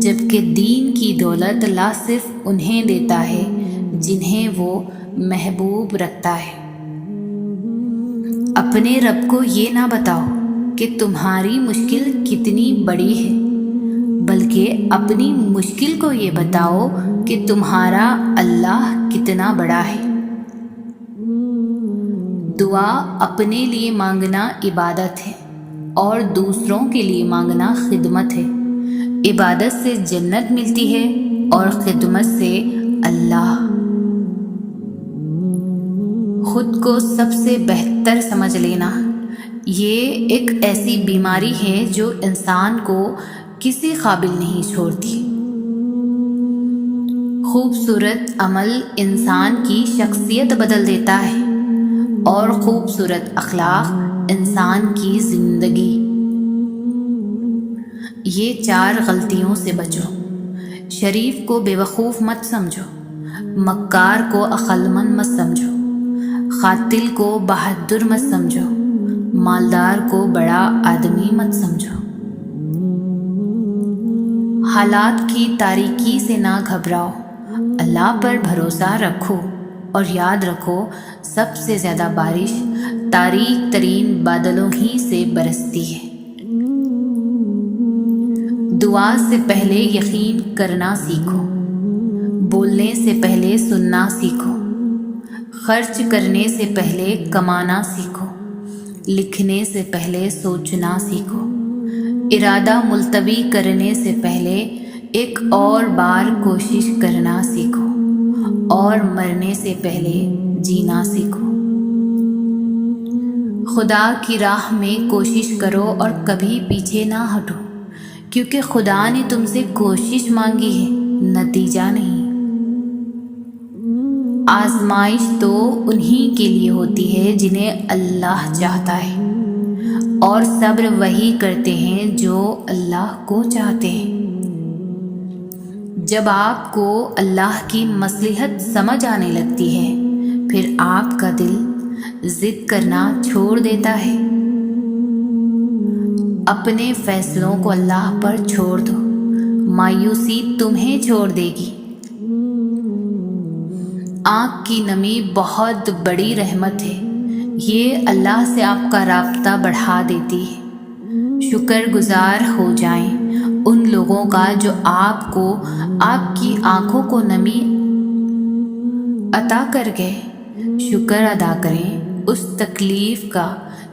جبکہ دین کی دولت اللہ صرف انہیں دیتا ہے جنہیں وہ محبوب رکھتا ہے۔ اپنے رب کو یہ نہ بتاؤ کہ تمہاری مشکل کتنی بڑی ہے، بلکہ اپنی مشکل کو یہ بتاؤ کہ تمہارا اللہ کتنا بڑا ہے۔ دعا اپنے لیے مانگنا عبادت ہے اور دوسروں کے لیے مانگنا خدمت ہے۔ عبادت سے جنت ملتی ہے اور خدمت سے اللہ۔ خود کو سب سے بہتر سمجھ لینا یہ ایک ایسی بیماری ہے جو انسان کو کسی قابل نہیں چھوڑتی۔ خوبصورت عمل انسان کی شخصیت بدل دیتا ہے اور خوبصورت اخلاق انسان کی زندگی۔ یہ 4 غلطیوں سے بچو۔ شریف کو بے وقوف مت سمجھو، مکار کو عقل مند مت سمجھو، قاتل کو بہادر مت سمجھو، مالدار کو بڑا آدمی مت سمجھو۔ حالات کی تاریکی سے نہ گھبراؤ، اللہ پر بھروسہ رکھو اور یاد رکھو سب سے زیادہ بارش تاریک ترین بادلوں ہی سے برستی ہے۔ دعا سے پہلے یقین کرنا سیکھو، بولنے سے پہلے سننا سیکھو، خرچ کرنے سے پہلے کمانا سیکھو، لکھنے سے پہلے سوچنا سیکھو، ارادہ ملتوی کرنے سے پہلے ایک اور بار کوشش کرنا سیکھو اور مرنے سے پہلے جینا سیکھو۔ خدا کی راہ میں کوشش کرو اور کبھی پیچھے نہ ہٹو، کیونکہ خدا نے تم سے کوشش مانگی ہے، نتیجہ نہیں۔ آزمائش تو انہی کے لیے ہوتی ہے جنہیں اللہ چاہتا ہے، اور صبر وہی کرتے ہیں جو اللہ کو چاہتے ہیں۔ جب آپ کو اللہ کی مصلحت سمجھ آنے لگتی ہے، پھر آپ کا دل ضد کرنا چھوڑ دیتا ہے۔ اپنے فیصلوں کو اللہ پر چھوڑ دو، مایوسی تمہیں چھوڑ دے گی۔ آنکھ کی نمی بہت بڑی رحمت ہے، یہ اللہ سے آپ کا رابطہ بڑھا دیتی ہے۔ شکر گزار ہو جائیں ان لوگوں کا جو آپ کو آپ کی آنکھوں کو نمی عطا کر گئے۔ شکر ادا کریں اس تکلیف کا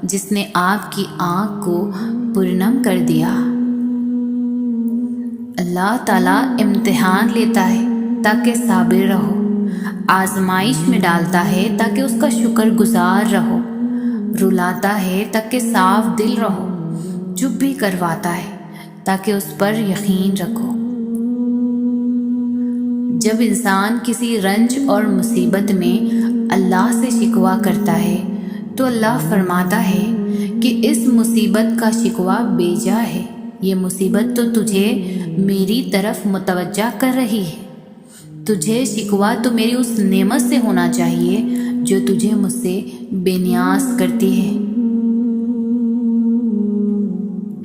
جس نے آپ کی آنکھ کو پرنم کر دیا۔ اللہ تعالیٰ امتحان لیتا ہے تاکہ صابر رہو، آزمائش میں ڈالتا ہے تاکہ اس کا شکر گزار رہو، رلاتا ہے تاکہ صاف دل رہو، چپ بھی کرواتا ہے تاکہ اس پر یقین رکھو۔ جب انسان کسی رنج اور مصیبت میں اللہ سے شکوہ کرتا ہے تو اللہ فرماتا ہے کہ اس مصیبت کا شکوہ بے جا ہے، یہ مصیبت تو تجھے میری طرف متوجہ کر رہی ہے۔ تجھے شکوہ تو میری اس نعمت سے ہونا چاہیے جو تجھے مجھ سے بے نیاز کرتی ہے۔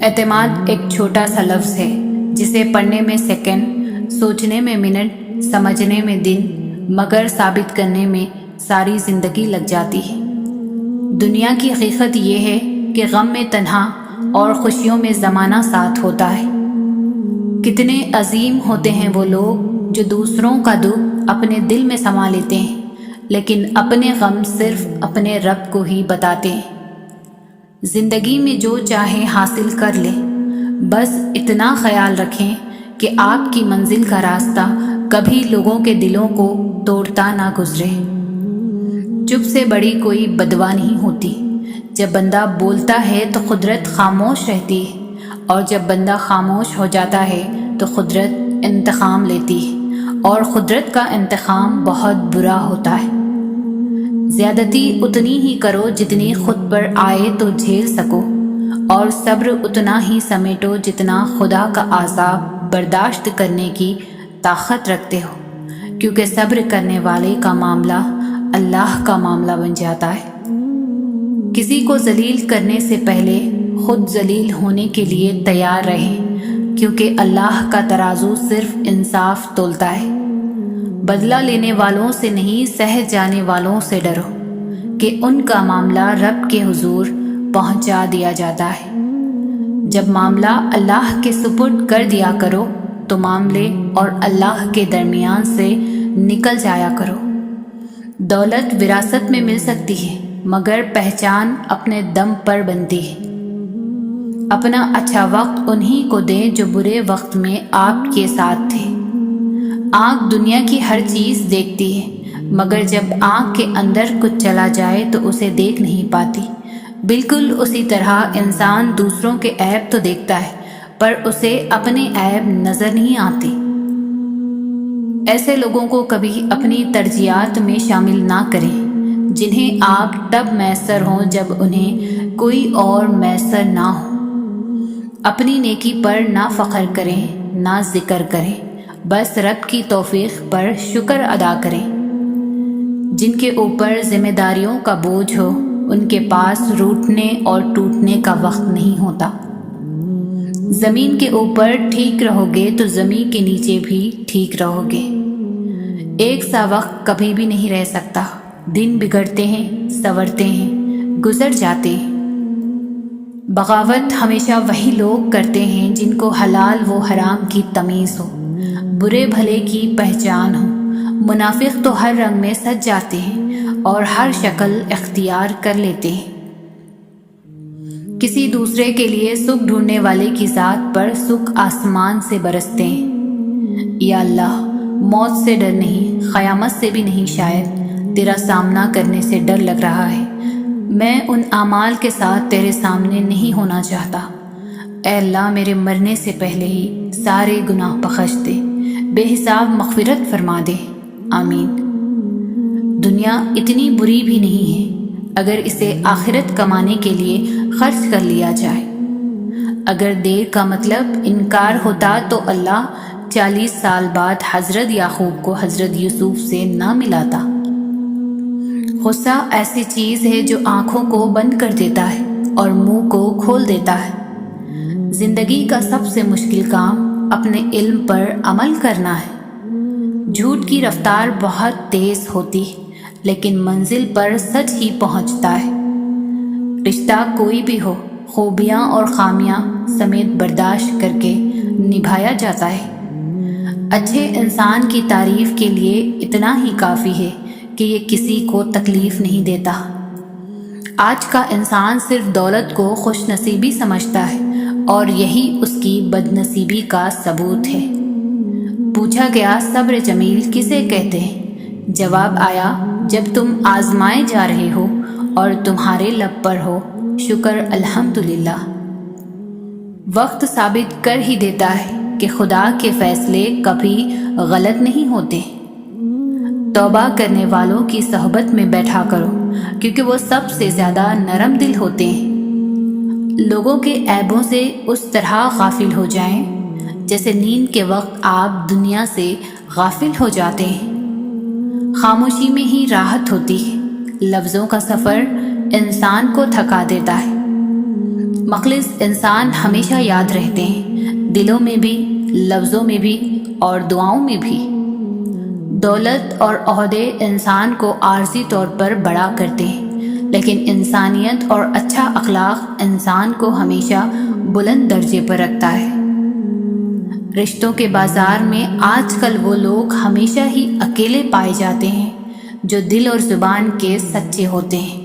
اعتماد ایک چھوٹا سا لفظ ہے جسے پڑھنے میں سیکنڈ، سوچنے میں منٹ، سمجھنے میں دن، مگر ثابت کرنے میں ساری زندگی لگ جاتی ہے۔ دنیا کی حقیقت یہ ہے کہ غم میں تنہا اور خوشیوں میں زمانہ ساتھ ہوتا ہے۔ کتنے عظیم ہوتے ہیں وہ لوگ جو دوسروں کا دکھ اپنے دل میں سما لیتے ہیں، لیکن اپنے غم صرف اپنے رب کو ہی بتاتے ہیں۔ زندگی میں جو چاہے حاصل کر لیں، بس اتنا خیال رکھیں کہ آپ کی منزل کا راستہ کبھی لوگوں کے دلوں کو توڑتا نہ گزرے۔ چپ سے بڑی کوئی بدوا نہیں ہوتی۔ جب بندہ بولتا ہے تو قدرت خاموش رہتی ہے، اور جب بندہ خاموش ہو جاتا ہے تو قدرت انتقام لیتی ہے، اور قدرت کا انتقام بہت برا ہوتا ہے۔ زیادتی اتنی ہی کرو جتنی خود پر آئے تو جھیل سکو، اور صبر اتنا ہی سمیٹو جتنا خدا کا عذاب برداشت کرنے کی طاقت رکھتے ہو، کیونکہ صبر کرنے والے کا معاملہ اللہ کا معاملہ بن جاتا ہے۔ کسی کو ذلیل کرنے سے پہلے خود ذلیل ہونے کے لیے تیار رہیں، کیونکہ اللہ کا ترازو صرف انصاف تولتا ہے۔ بدلہ لینے والوں سے نہیں، سہ جانے والوں سے ڈرو کہ ان کا معاملہ رب کے حضور پہنچا دیا جاتا ہے۔ جب معاملہ اللہ کے سپرد کر دیا کرو تو معاملے اور اللہ کے درمیان سے نکل جایا کرو۔ دولت وراثت میں مل سکتی ہے، مگر پہچان اپنے دم پر بنتی ہے۔ اپنا اچھا وقت انہی کو دیں جو برے وقت میں آپ کے ساتھ تھے۔ آنکھ دنیا کی ہر چیز دیکھتی ہے، مگر جب آنکھ کے اندر کچھ چلا جائے تو اسے دیکھ نہیں پاتی۔ بالکل اسی طرح انسان دوسروں کے عیب تو دیکھتا ہے، پر اسے اپنے عیب نظر نہیں آتے۔ ایسے لوگوں کو کبھی اپنی ترجیحات میں شامل نہ کریں جنہیں آپ تب میسر ہوں جب انہیں کوئی اور میسر نہ ہو۔ اپنی نیکی پر نہ فخر کریں، نہ ذکر کریں، بس رب کی توفیق پر شکر ادا کریں۔ جن کے اوپر ذمہ داریوں کا بوجھ ہو ان کے پاس روٹنے اور ٹوٹنے کا وقت نہیں ہوتا۔ زمین کے اوپر ٹھیک رہو گے تو زمین کے نیچے بھی ٹھیک رہو گے۔ ایک سا وقت کبھی بھی نہیں رہ سکتا۔ دن بگڑتے ہیں، سنورتے ہیں، گزر جاتے ہیں۔ بغاوت ہمیشہ وہی لوگ کرتے ہیں جن کو حلال و حرام کی تمیز ہو، برے بھلے کی پہچان ہو۔ منافق تو ہر رنگ میں سج جاتے ہیں اور ہر شکل اختیار کر لیتے ہیں۔ کسی دوسرے کے لیے سکھ ڈھونڈنے والے کی ذات پر سکھ آسمان سے برستے ہیں۔ یا اللہ، موت سے ڈر نہیں، قیامت سے بھی نہیں، شاید تیرا سامنا کرنے سے ڈر لگ رہا ہے۔ میں ان اعمال کے ساتھ تیرے سامنے نہیں ہونا چاہتا۔ اے اللہ، میرے مرنے سے پہلے ہی سارے گناہ بخش دے، بے حساب مغفرت فرما دے، آمین۔ دنیا اتنی بری بھی نہیں ہے اگر اسے آخرت کمانے کے لیے خرچ کر لیا جائے۔ اگر دیر کا مطلب انکار ہوتا تو اللہ 40 سال بعد حضرت یعقوب کو حضرت یوسف سے نہ ملاتا۔ غصہ ایسی چیز ہے جو آنکھوں کو بند کر دیتا ہے اور منہ کو کھول دیتا ہے۔ زندگی کا سب سے مشکل کام اپنے علم پر عمل کرنا ہے۔ جھوٹ کی رفتار بہت تیز ہوتی ہے لیکن منزل پر سچ ہی پہنچتا ہے۔ رشتہ کوئی بھی ہو، خوبیاں اور خامیاں سمیت برداشت کر کے نبھایا جاتا ہے۔ اچھے انسان کی تعریف کے لیے اتنا ہی کافی ہے کہ یہ کسی کو تکلیف نہیں دیتا۔ آج کا انسان صرف دولت کو خوش نصیبی سمجھتا ہے اور یہی اس کی بد نصیبی کا ثبوت ہے۔ پوچھا گیا صبر جمیل کسے کہتے ہیں؟ جواب آیا، جب تم آزمائے جا رہے ہو اور تمہارے لب پر ہو شکر الحمدللہ۔ وقت ثابت کر ہی دیتا ہے کہ خدا کے فیصلے کبھی غلط نہیں ہوتے۔ توبہ کرنے والوں کی صحبت میں بیٹھا کرو کیونکہ وہ سب سے زیادہ نرم دل ہوتے ہیں۔ لوگوں کے عیبوں سے اس طرح غافل ہو جائیں جیسے نیند کے وقت آپ دنیا سے غافل ہو جاتے ہیں۔ خاموشی میں ہی راحت ہوتی ہے۔ لفظوں کا سفر انسان کو تھکا دیتا ہے۔ مخلص انسان ہمیشہ یاد رہتے ہیں، دلوں میں بھی، لفظوں میں بھی اور دعاؤں میں بھی۔ دولت اور عہدے انسان کو عارضی طور پر بڑا کرتے ہیں، لیکن انسانیت اور اچھا اخلاق انسان کو ہمیشہ بلند درجے پر رکھتا ہے۔ رشتوں کے بازار میں آج کل وہ لوگ ہمیشہ ہی اکیلے پائے جاتے ہیں جو دل اور زبان کے سچے ہوتے ہیں۔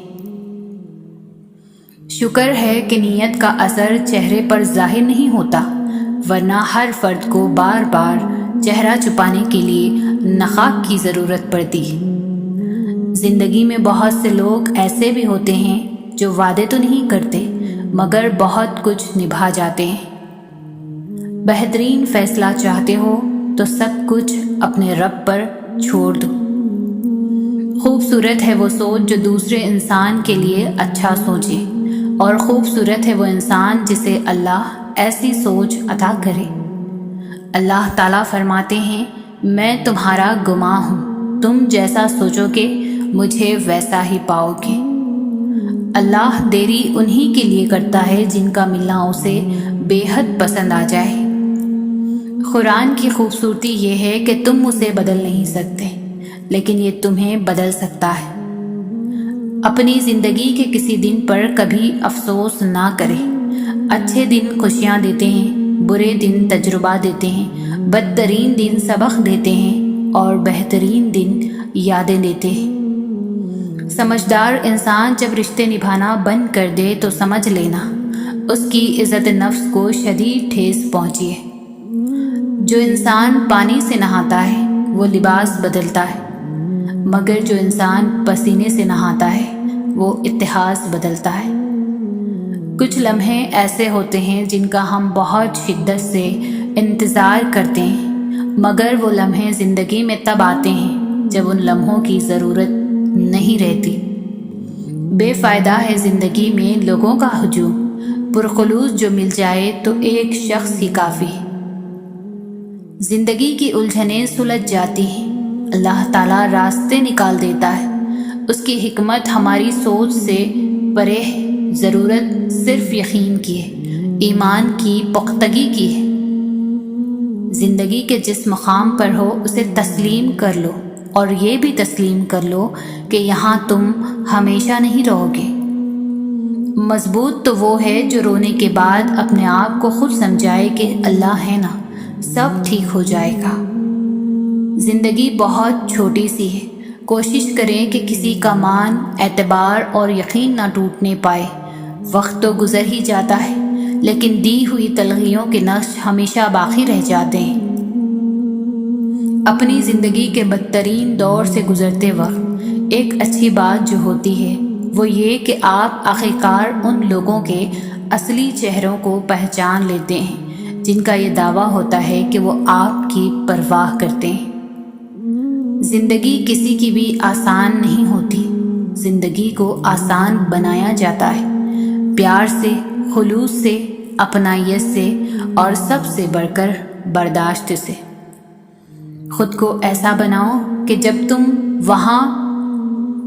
شکر ہے کہ نیت کا اثر چہرے پر ظاہر نہیں ہوتا، ورنہ ہر فرد کو بار بار چہرہ چھپانے کے لیے نقاب کی ضرورت پڑتی ہے۔ زندگی میں بہت سے لوگ ایسے بھی ہوتے ہیں جو وعدے تو نہیں کرتے مگر بہت کچھ نبھا جاتے ہیں۔ بہترین فیصلہ چاہتے ہو تو سب کچھ اپنے رب پر چھوڑ دو۔ خوبصورت ہے وہ سوچ جو دوسرے انسان کے لیے اچھا سوچے، اور خوبصورت ہے وہ انسان جسے اللہ ایسی سوچ عطا کرے۔ اللہ تعالیٰ فرماتے ہیں، میں تمہارا گواہ ہوں، تم جیسا سوچو گے مجھے ویسا ہی پاؤ گے۔ اللہ دیری انہی کے لیے کرتا ہے جن کا ملنا اسے بے حد پسند آ جائے۔ قرآن کی خوبصورتی یہ ہے کہ تم اسے بدل نہیں سکتے، لیکن یہ تمہیں بدل سکتا ہے۔ اپنی زندگی کے کسی دن پر کبھی افسوس نہ کریں۔ اچھے دن خوشیاں دیتے ہیں، برے دن تجربہ دیتے ہیں، بدترین دن سبق دیتے ہیں اور بہترین دن یادیں دیتے ہیں۔ سمجھدار انسان جب رشتے نبھانا بند کر دے تو سمجھ لینا اس کی عزت نفس کو شدید ٹھیس پہنچی ہے۔ جو انسان پانی سے نہاتا ہے وہ لباس بدلتا ہے، مگر جو انسان پسینے سے نہاتا ہے وہ اتحاد بدلتا ہے۔ کچھ لمحے ایسے ہوتے ہیں جن کا ہم بہت شدت سے انتظار کرتے ہیں، مگر وہ لمحے زندگی میں تب آتے ہیں جب ان لمحوں کی ضرورت نہیں رہتی۔ بے فائدہ ہے زندگی میں لوگوں کا ہجوم، پرخلوص جو مل جائے تو ایک شخص ہی کافی ہے۔ زندگی کی الجھنیں سلجھ جاتی ہیں، اللہ تعالیٰ راستے نکال دیتا ہے۔ اس کی حکمت ہماری سوچ سے پرے ہے۔ ضرورت صرف یقین کی ہے، ایمان کی پختگی کی ہے۔ زندگی کے جس مقام پر ہو اسے تسلیم کر لو، اور یہ بھی تسلیم کر لو کہ یہاں تم ہمیشہ نہیں رہو گے۔ مضبوط تو وہ ہے جو رونے کے بعد اپنے آپ کو خود سمجھائے کہ اللہ ہے نا، سب ٹھیک ہو جائے گا۔ زندگی بہت چھوٹی سی ہے، کوشش کریں کہ کسی کا مان، اعتبار اور یقین نہ ٹوٹنے پائے۔ وقت تو گزر ہی جاتا ہے، لیکن دی ہوئی تلخیوں کے نقش ہمیشہ باقی رہ جاتے ہیں۔ اپنی زندگی کے بدترین دور سے گزرتے وقت ایک اچھی بات جو ہوتی ہے وہ یہ کہ آپ آخرکار ان لوگوں کے اصلی چہروں کو پہچان لیتے ہیں جن کا یہ دعویٰ ہوتا ہے کہ وہ آپ کی پرواہ کرتے ہیں۔ زندگی کسی کی بھی آسان نہیں ہوتی، زندگی کو آسان بنایا جاتا ہے پیار سے، خلوص سے، اپنائیت سے اور سب سے بڑھ کر برداشت سے۔ خود کو ایسا بناؤ کہ جب تم وہاں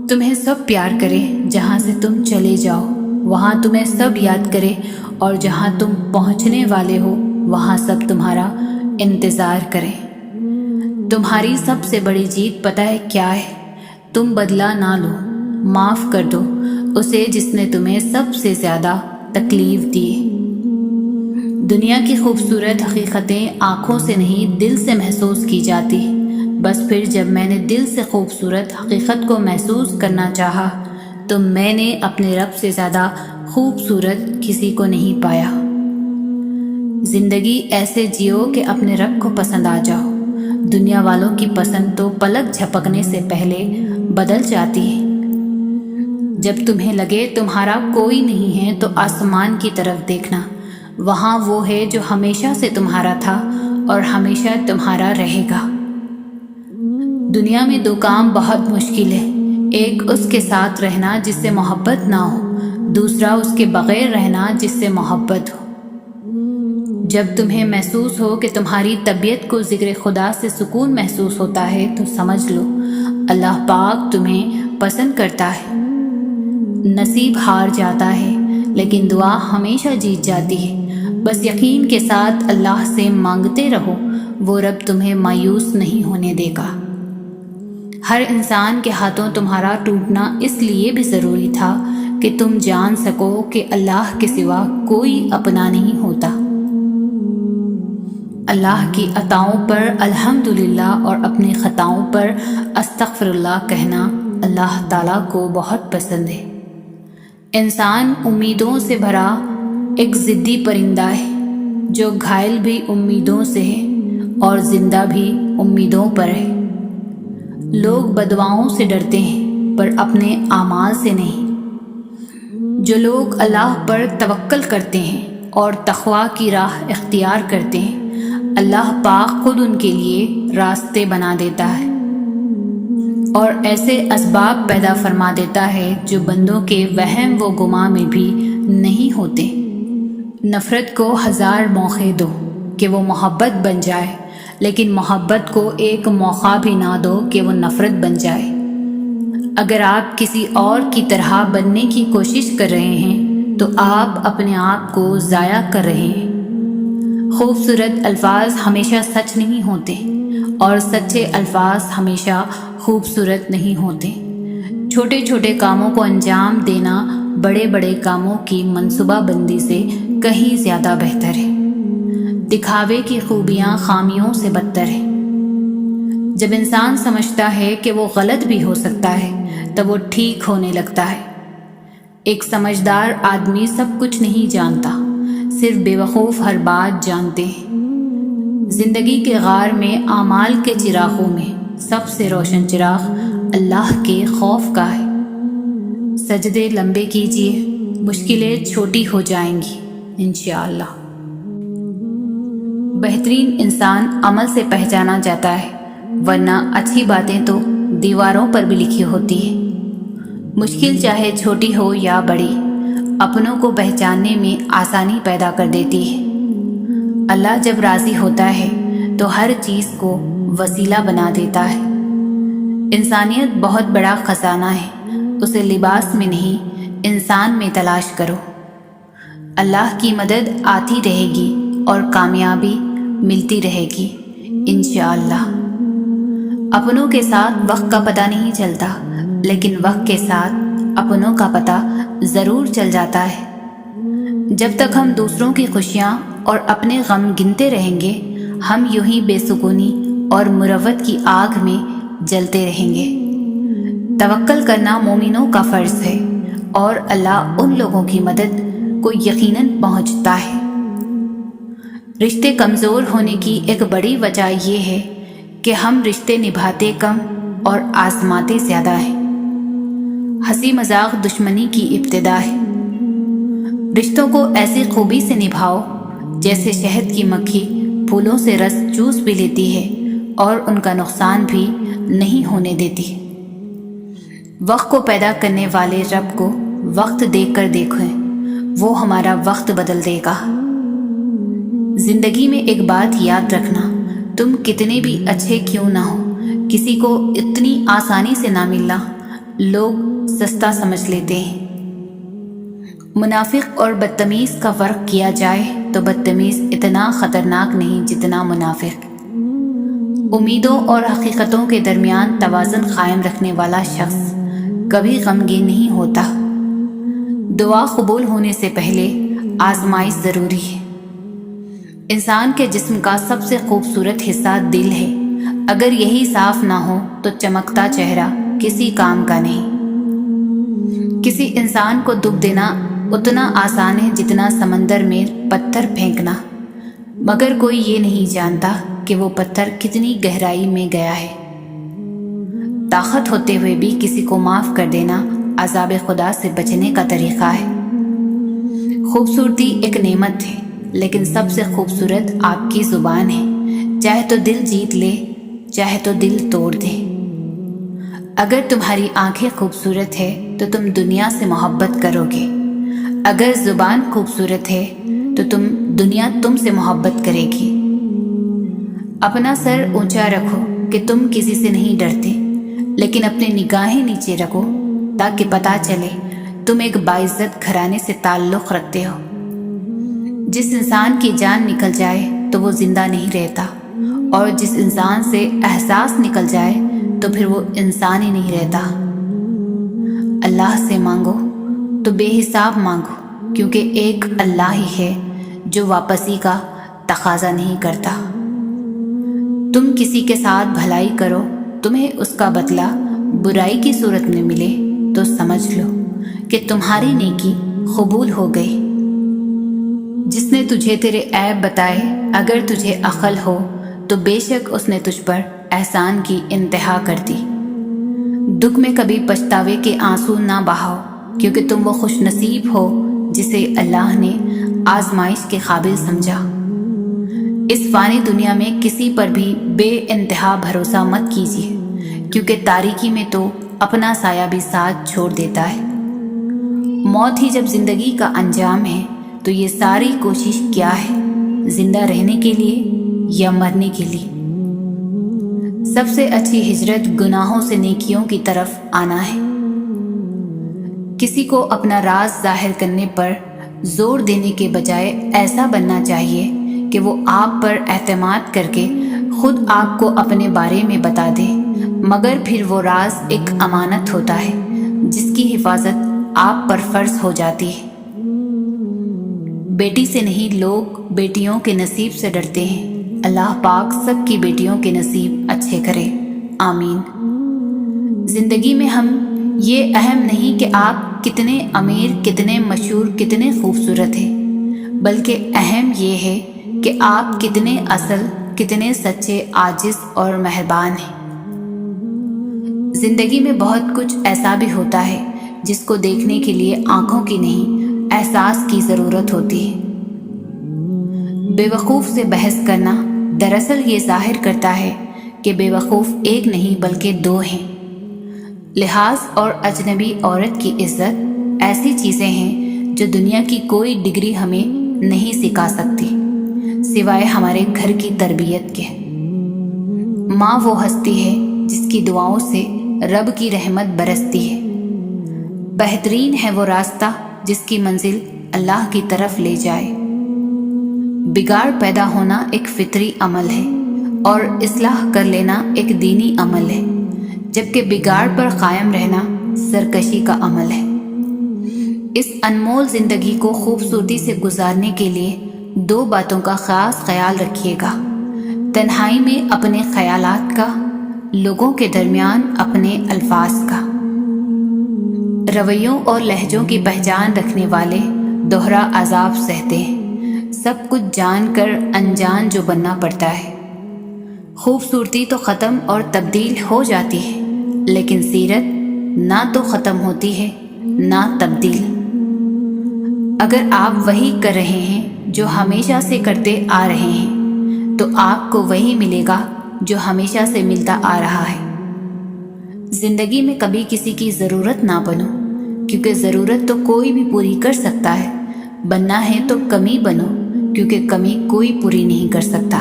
تمہیں سب پیار کرے، جہاں سے تم چلے جاؤ وہاں تمہیں سب یاد کرے، اور جہاں تم پہنچنے والے ہو وہاں سب تمہارا انتظار کریں۔ تمہاری سب سے بڑی جیت پتہ ہے کیا ہے؟ تم بدلہ نہ لو، معاف کر دو اسے جس نے تمہیں سب سے زیادہ تکلیف دی۔ دنیا کی خوبصورت حقیقتیں آنکھوں سے نہیں دل سے محسوس کی جاتی، بس پھر جب میں نے دل سے خوبصورت حقیقت کو محسوس کرنا چاہا تو میں نے اپنے رب سے زیادہ خوبصورت کسی کو نہیں پایا۔ زندگی ایسے جیو کہ اپنے رب کو پسند آ جاؤ۔ دنیا والوں کی پسند تو پلک جھپکنے سے پہلے بدل جاتی ہے۔ جب تمہیں لگے تمہارا کوئی نہیں ہے تو آسمان کی طرف دیکھنا، وہاں وہ ہے جو ہمیشہ سے تمہارا تھا اور ہمیشہ تمہارا رہے گا۔ دنیا میں دو کام بہت مشکل ہے، ایک اس کے ساتھ رہنا جس سے محبت نہ ہو، دوسرا اس کے بغیر رہنا جس سے محبت ہو۔ جب تمہیں محسوس ہو کہ تمہاری طبیعت کو ذکر خدا سے سکون محسوس ہوتا ہے تو سمجھ لو اللہ پاک تمہیں پسند کرتا ہے۔ نصیب ہار جاتا ہے لیکن دعا ہمیشہ جیت جاتی ہے۔ بس یقین کے ساتھ اللہ سے مانگتے رہو، وہ رب تمہیں مایوس نہیں ہونے دے گا۔ ہر انسان کے ہاتھوں تمہارا ٹوٹنا اس لیے بھی ضروری تھا کہ تم جان سکو کہ اللہ کے سوا کوئی اپنا نہیں ہوتا۔ اللہ کی عطاؤں پر الحمدللہ اور اپنی خطاؤں پر استغفر اللہ کہنا اللہ تعالیٰ کو بہت پسند ہے۔ انسان امیدوں سے بھرا ایک ضدی پرندہ ہے جو گھائل بھی امیدوں سے ہے اور زندہ بھی امیدوں پر ہے۔ لوگ بددعاؤں سے ڈرتے ہیں پر اپنے اعمال سے نہیں۔ جو لوگ اللہ پر توکل کرتے ہیں اور تقویٰ کی راہ اختیار کرتے ہیں، اللہ پاک خود ان کے لیے راستے بنا دیتا ہے اور ایسے اسباب پیدا فرما دیتا ہے جو بندوں کے وہم و گماں میں بھی نہیں ہوتے۔ نفرت کو 1000 موقع دو کہ وہ محبت بن جائے، لیکن محبت کو ایک موقع بھی نہ دو کہ وہ نفرت بن جائے۔ اگر آپ کسی اور کی طرح بننے کی کوشش کر رہے ہیں تو آپ اپنے آپ کو ضائع کر رہے ہیں۔ خوبصورت الفاظ ہمیشہ سچ نہیں ہوتے اور سچے الفاظ ہمیشہ خوبصورت نہیں ہوتے۔ چھوٹے چھوٹے کاموں کو انجام دینا بڑے بڑے کاموں کی منصوبہ بندی سے کہیں زیادہ بہتر ہے۔ دکھاوے کی خوبیاں خامیوں سے بدتر ہے۔ جب انسان سمجھتا ہے کہ وہ غلط بھی ہو سکتا ہے تب وہ ٹھیک ہونے لگتا ہے۔ ایک سمجھدار آدمی سب کچھ نہیں جانتا، صرف بے وقوف ہر بات جانتے ہیں۔ زندگی کے غار میں اعمال کے چراغوں میں سب سے روشن چراغ اللہ کے خوف کا ہے۔ سجدے لمبے کیجیے، مشکلیں چھوٹی ہو جائیں گی انشاءاللہ۔ بہترین انسان عمل سے پہچانا جاتا ہے، ورنہ اچھی باتیں تو دیواروں پر بھی لکھی ہوتی ہیں۔ مشکل چاہے چھوٹی ہو یا بڑی، اپنوں کو پہچاننے میں آسانی پیدا کر دیتی ہے۔ اللہ جب راضی ہوتا ہے تو ہر چیز کو وسیلہ بنا دیتا ہے۔ انسانیت بہت بڑا خزانہ ہے، اسے لباس میں نہیں انسان میں تلاش کرو۔ اللہ کی مدد آتی رہے گی اور کامیابی ملتی رہے گی انشاءاللہ۔ اپنوں کے ساتھ وقت کا پتہ نہیں چلتا، لیکن وقت کے ساتھ اپنوں کا پتہ ضرور چل جاتا ہے۔ جب تک ہم دوسروں کی خوشیاں اور اپنے غم گنتے رہیں گے، ہم یوں ہی بے سکونی اور مروت کی آگ میں جلتے رہیں گے۔ توکل کرنا مومنوں کا فرض ہے اور اللہ ان لوگوں کی مدد کو یقیناً پہنچتا ہے۔ رشتے کمزور ہونے کی ایک بڑی وجہ یہ ہے کہ ہم رشتے نبھاتے کم اور آزماتے زیادہ ہیں۔ ہنسی مذاق دشمنی کی ابتدا ہے۔ رشتوں کو ایسی خوبی سے نبھاؤ جیسے شہد کی مکھی پھولوں سے رس چوس بھی لیتی ہے اور ان کا نقصان بھی نہیں ہونے دیتی۔ وقت کو پیدا کرنے والے رب کو وقت دیکھ کر دیکھیں، وہ ہمارا وقت بدل دے گا۔ زندگی میں ایک بات یاد رکھنا، تم کتنے بھی اچھے کیوں نہ ہو، کسی کو اتنی آسانی سے نہ ملنا لوگ سستا سمجھ لیتے ہیں۔ منافق اور بدتمیز کا فرق کیا جائے تو بدتمیز اتنا خطرناک نہیں جتنا منافق۔ امیدوں اور حقیقتوں کے درمیان توازن قائم رکھنے والا شخص کبھی غمگین نہیں ہوتا۔ دعا قبول ہونے سے پہلے آزمائش ضروری ہے۔ انسان کے جسم کا سب سے خوبصورت حصہ دل ہے، اگر یہی صاف نہ ہو تو چمکتا چہرہ کسی کام کا نہیں۔ کسی انسان کو دکھ دینا اتنا آسان ہے جتنا سمندر میں پتھر پھینکنا، مگر کوئی یہ نہیں جانتا کہ وہ پتھر کتنی گہرائی میں گیا ہے۔ طاقت ہوتے ہوئے بھی کسی کو معاف کر دینا عذاب خدا سے بچنے کا طریقہ ہے۔ خوبصورتی ایک نعمت ہے، لیکن سب سے خوبصورت آپ کی زبان ہے، چاہے تو دل جیت لے چاہے تو دل توڑ دے۔ اگر تمہاری آنکھیں خوبصورت ہے تو تم دنیا سے محبت کرو گے، اگر زبان خوبصورت ہے تو دنیا تم سے محبت کرے گی۔ اپنا سر اونچا رکھو کہ تم کسی سے نہیں ڈرتے، لیکن اپنے نگاہیں نیچے رکھو تاکہ پتہ چلے تم ایک باعزت گھرانے سے تعلق رکھتے ہو۔ جس انسان کی جان نکل جائے تو وہ زندہ نہیں رہتا، اور جس انسان سے احساس نکل جائے تو پھر وہ انسان ہی نہیں رہتا۔ اللہ سے مانگو تو بے حساب مانگو، کیونکہ ایک اللہ ہی ہے جو واپسی کا تقاضا نہیں کرتا۔ تم کسی کے ساتھ بھلائی کرو، تمہیں اس کا بدلہ برائی کی صورت میں ملے تو سمجھ لو کہ تمہاری نیکی قبول ہو گئی۔ جس نے تجھے تیرے عیب بتائے، اگر تجھے عقل ہو تو بے شک اس نے تجھ پر احسان کی انتہا کر دی۔ دکھ میں کبھی پچھتاوے کے آنسو نہ بہاؤ، کیونکہ تم وہ خوش نصیب ہو جسے اللہ نے آزمائش کے قابل سمجھا۔ اس فانی دنیا میں کسی پر بھی بے انتہا بھروسہ مت کیجیے، کیونکہ تاریکی میں تو اپنا سایہ بھی ساتھ چھوڑ دیتا ہے۔ موت ہی جب زندگی کا انجام ہے تو یہ ساری کوشش کیا ہے، زندہ رہنے کے لیے یا مرنے کے لیے؟ سب سے اچھی ہجرت گناہوں سے نیکیوں کی طرف آنا ہے۔ کسی کو اپنا راز ظاہر کرنے پر زور دینے کے بجائے ایسا بننا چاہیے کہ وہ آپ پر اعتماد کر کے خود آپ کو اپنے بارے میں بتا دے، مگر پھر وہ راز ایک امانت ہوتا ہے جس کی حفاظت آپ پر فرض ہو جاتی ہے۔ بیٹی سے نہیں، لوگ بیٹیوں کے نصیب سے ڈرتے ہیں۔ اللہ پاک سب کی بیٹیوں کے نصیب اچھے کرے، آمین۔ زندگی میں ہم یہ اہم نہیں کہ آپ کتنے امیر، کتنے مشہور، کتنے خوبصورت ہیں، بلکہ اہم یہ ہے کہ آپ کتنے اصل، کتنے سچے، عاجز اور مہربان ہیں۔ زندگی میں بہت کچھ ایسا بھی ہوتا ہے جس کو دیکھنے کے لیے آنکھوں کی نہیں، احساس کی ضرورت ہوتی ہے۔ بے وقوف سے بحث کرنا دراصل یہ ظاہر کرتا ہے کہ بے وقوف ایک نہیں بلکہ دو ہیں۔ لحاظ اور اجنبی عورت کی عزت ایسی چیزیں ہیں جو دنیا کی کوئی ڈگری ہمیں نہیں سکھا سکتی سوائے ہمارے گھر کی تربیت کے۔ ماں وہ ہستی ہے جس کی دعاؤں سے رب کی رحمت برستی ہے۔ بہترین ہے وہ راستہ جس کی منزل اللہ کی طرف لے جائے۔ بگاڑ پیدا ہونا ایک فطری عمل ہے اور اصلاح کر لینا ایک دینی عمل ہے، جبکہ بگاڑ پر قائم رہنا سرکشی کا عمل ہے۔ اس انمول زندگی کو خوبصورتی سے گزارنے کے لیے دو باتوں کا خاص خیال رکھیے گا: تنہائی میں اپنے خیالات کا، لوگوں کے درمیان اپنے الفاظ کا۔ رویوں اور لہجوں کی پہچان رکھنے والے دوہرا عذاب سہتے ہیں، سب کچھ جان کر انجان جو بننا پڑتا ہے۔ خوبصورتی تو ختم اور تبدیل ہو جاتی ہے، لیکن سیرت نہ تو ختم ہوتی ہے نہ تبدیل۔ اگر آپ وہی کر رہے ہیں جو ہمیشہ سے کرتے آ رہے ہیں تو آپ کو وہی ملے گا جو ہمیشہ سے ملتا آ رہا ہے۔ زندگی میں کبھی کسی کی ضرورت نہ بنو، کیونکہ ضرورت تو کوئی بھی پوری کر سکتا ہے۔ بننا ہے تو کمی بنو، کیونکہ کمی کوئی پوری نہیں کر سکتا۔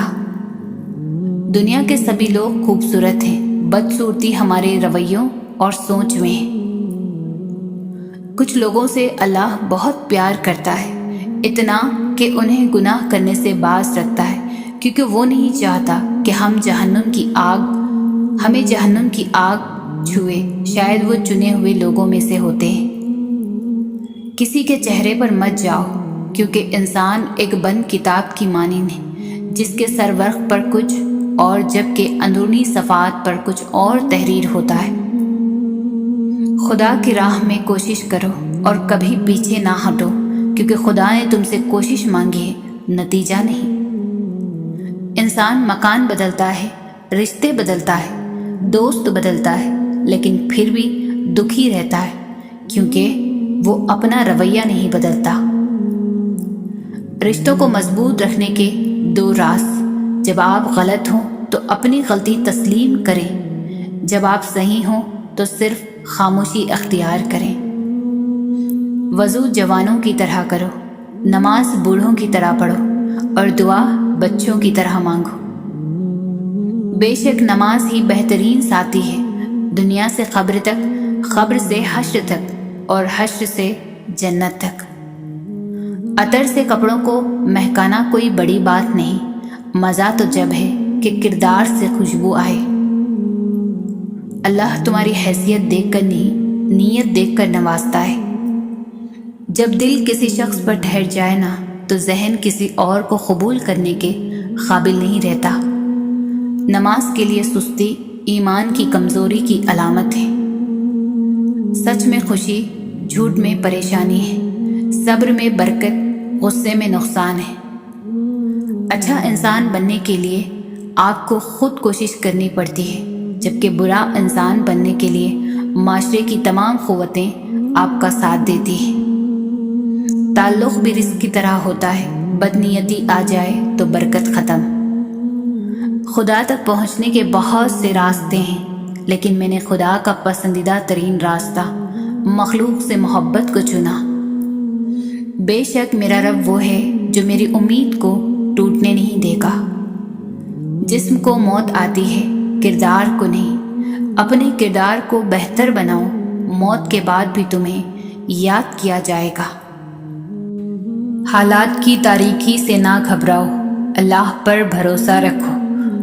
دنیا کے سبھی لوگ خوبصورت ہیں، بدصورتی ہمارے رویوں اور سوچ میں ہے۔ کچھ لوگوں سے اللہ بہت پیار کرتا ہے، اتنا کہ انہیں گناہ کرنے سے باز رکھتا ہے، کیونکہ وہ نہیں چاہتا کہ ہمیں جہنم کی آگ چھوئے۔ شاید وہ چنے ہوئے لوگوں میں سے ہوتے ہیں۔ کسی کے چہرے پر مت جاؤ، کیونکہ انسان ایک بند کتاب کی مانند ہے، جس کے سرورق پر کچھ اور جبکہ اندرونی صفحات پر کچھ اور تحریر ہوتا ہے۔ خدا کی راہ میں کوشش کرو اور کبھی پیچھے نہ ہٹو، کیونکہ خدا نے تم سے کوشش مانگی ہے، نتیجہ نہیں۔ انسان مکان بدلتا ہے، رشتے بدلتا ہے، دوست بدلتا ہے، لیکن پھر بھی دکھی رہتا ہے، کیونکہ وہ اپنا رویہ نہیں بدلتا۔ رشتوں کو مضبوط رکھنے کے دو راز: جب آپ غلط ہوں تو اپنی غلطی تسلیم کریں، جب آپ صحیح ہوں تو صرف خاموشی اختیار کریں۔ وضو جوانوں کی طرح کرو، نماز بوڑھوں کی طرح پڑھو اور دعا بچوں کی طرح مانگو۔ بے شک نماز ہی بہترین ساتھی ہے، دنیا سے قبر تک، قبر سے حشر تک اور حشر سے جنت تک۔ عطر سے کپڑوں کو مہکانا کوئی بڑی بات نہیں، مزہ تو جب ہے کہ کردار سے خوشبو آئے۔ اللہ تمہاری حیثیت دیکھ کر نہیں، نیت دیکھ کر نوازتا ہے۔ جب دل کسی شخص پر ٹھہر جائے نا تو ذہن کسی اور کو قبول کرنے کے قابل نہیں رہتا۔ نماز کے لیے سستی ایمان کی کمزوری کی علامت ہے۔ سچ میں خوشی، جھوٹ میں پریشانی ہے، صبر میں برکت، غصے میں نقصان ہے۔ اچھا انسان بننے کے لیے آپ کو خود کوشش کرنی پڑتی ہے، جبکہ برا انسان بننے کے لیے معاشرے کی تمام قوتیں آپ کا ساتھ دیتی ہیں۔ تعلق بھی رزق کی طرح ہوتا ہے، بدنیتی آ جائے تو برکت ختم۔ خدا تک پہنچنے کے بہت سے راستے ہیں، لیکن میں نے خدا کا پسندیدہ ترین راستہ، مخلوق سے محبت کو چنا۔ بے شک میرا رب وہ ہے جو میری امید کو ٹوٹنے نہیں دے گا۔ جسم کو موت آتی ہے کردار کو نہیں، اپنے کردار کو بہتر بناؤ، موت کے بعد بھی تمہیں یاد کیا جائے گا۔ حالات کی تاریکی سے نہ گھبراؤ، اللہ پر بھروسہ رکھو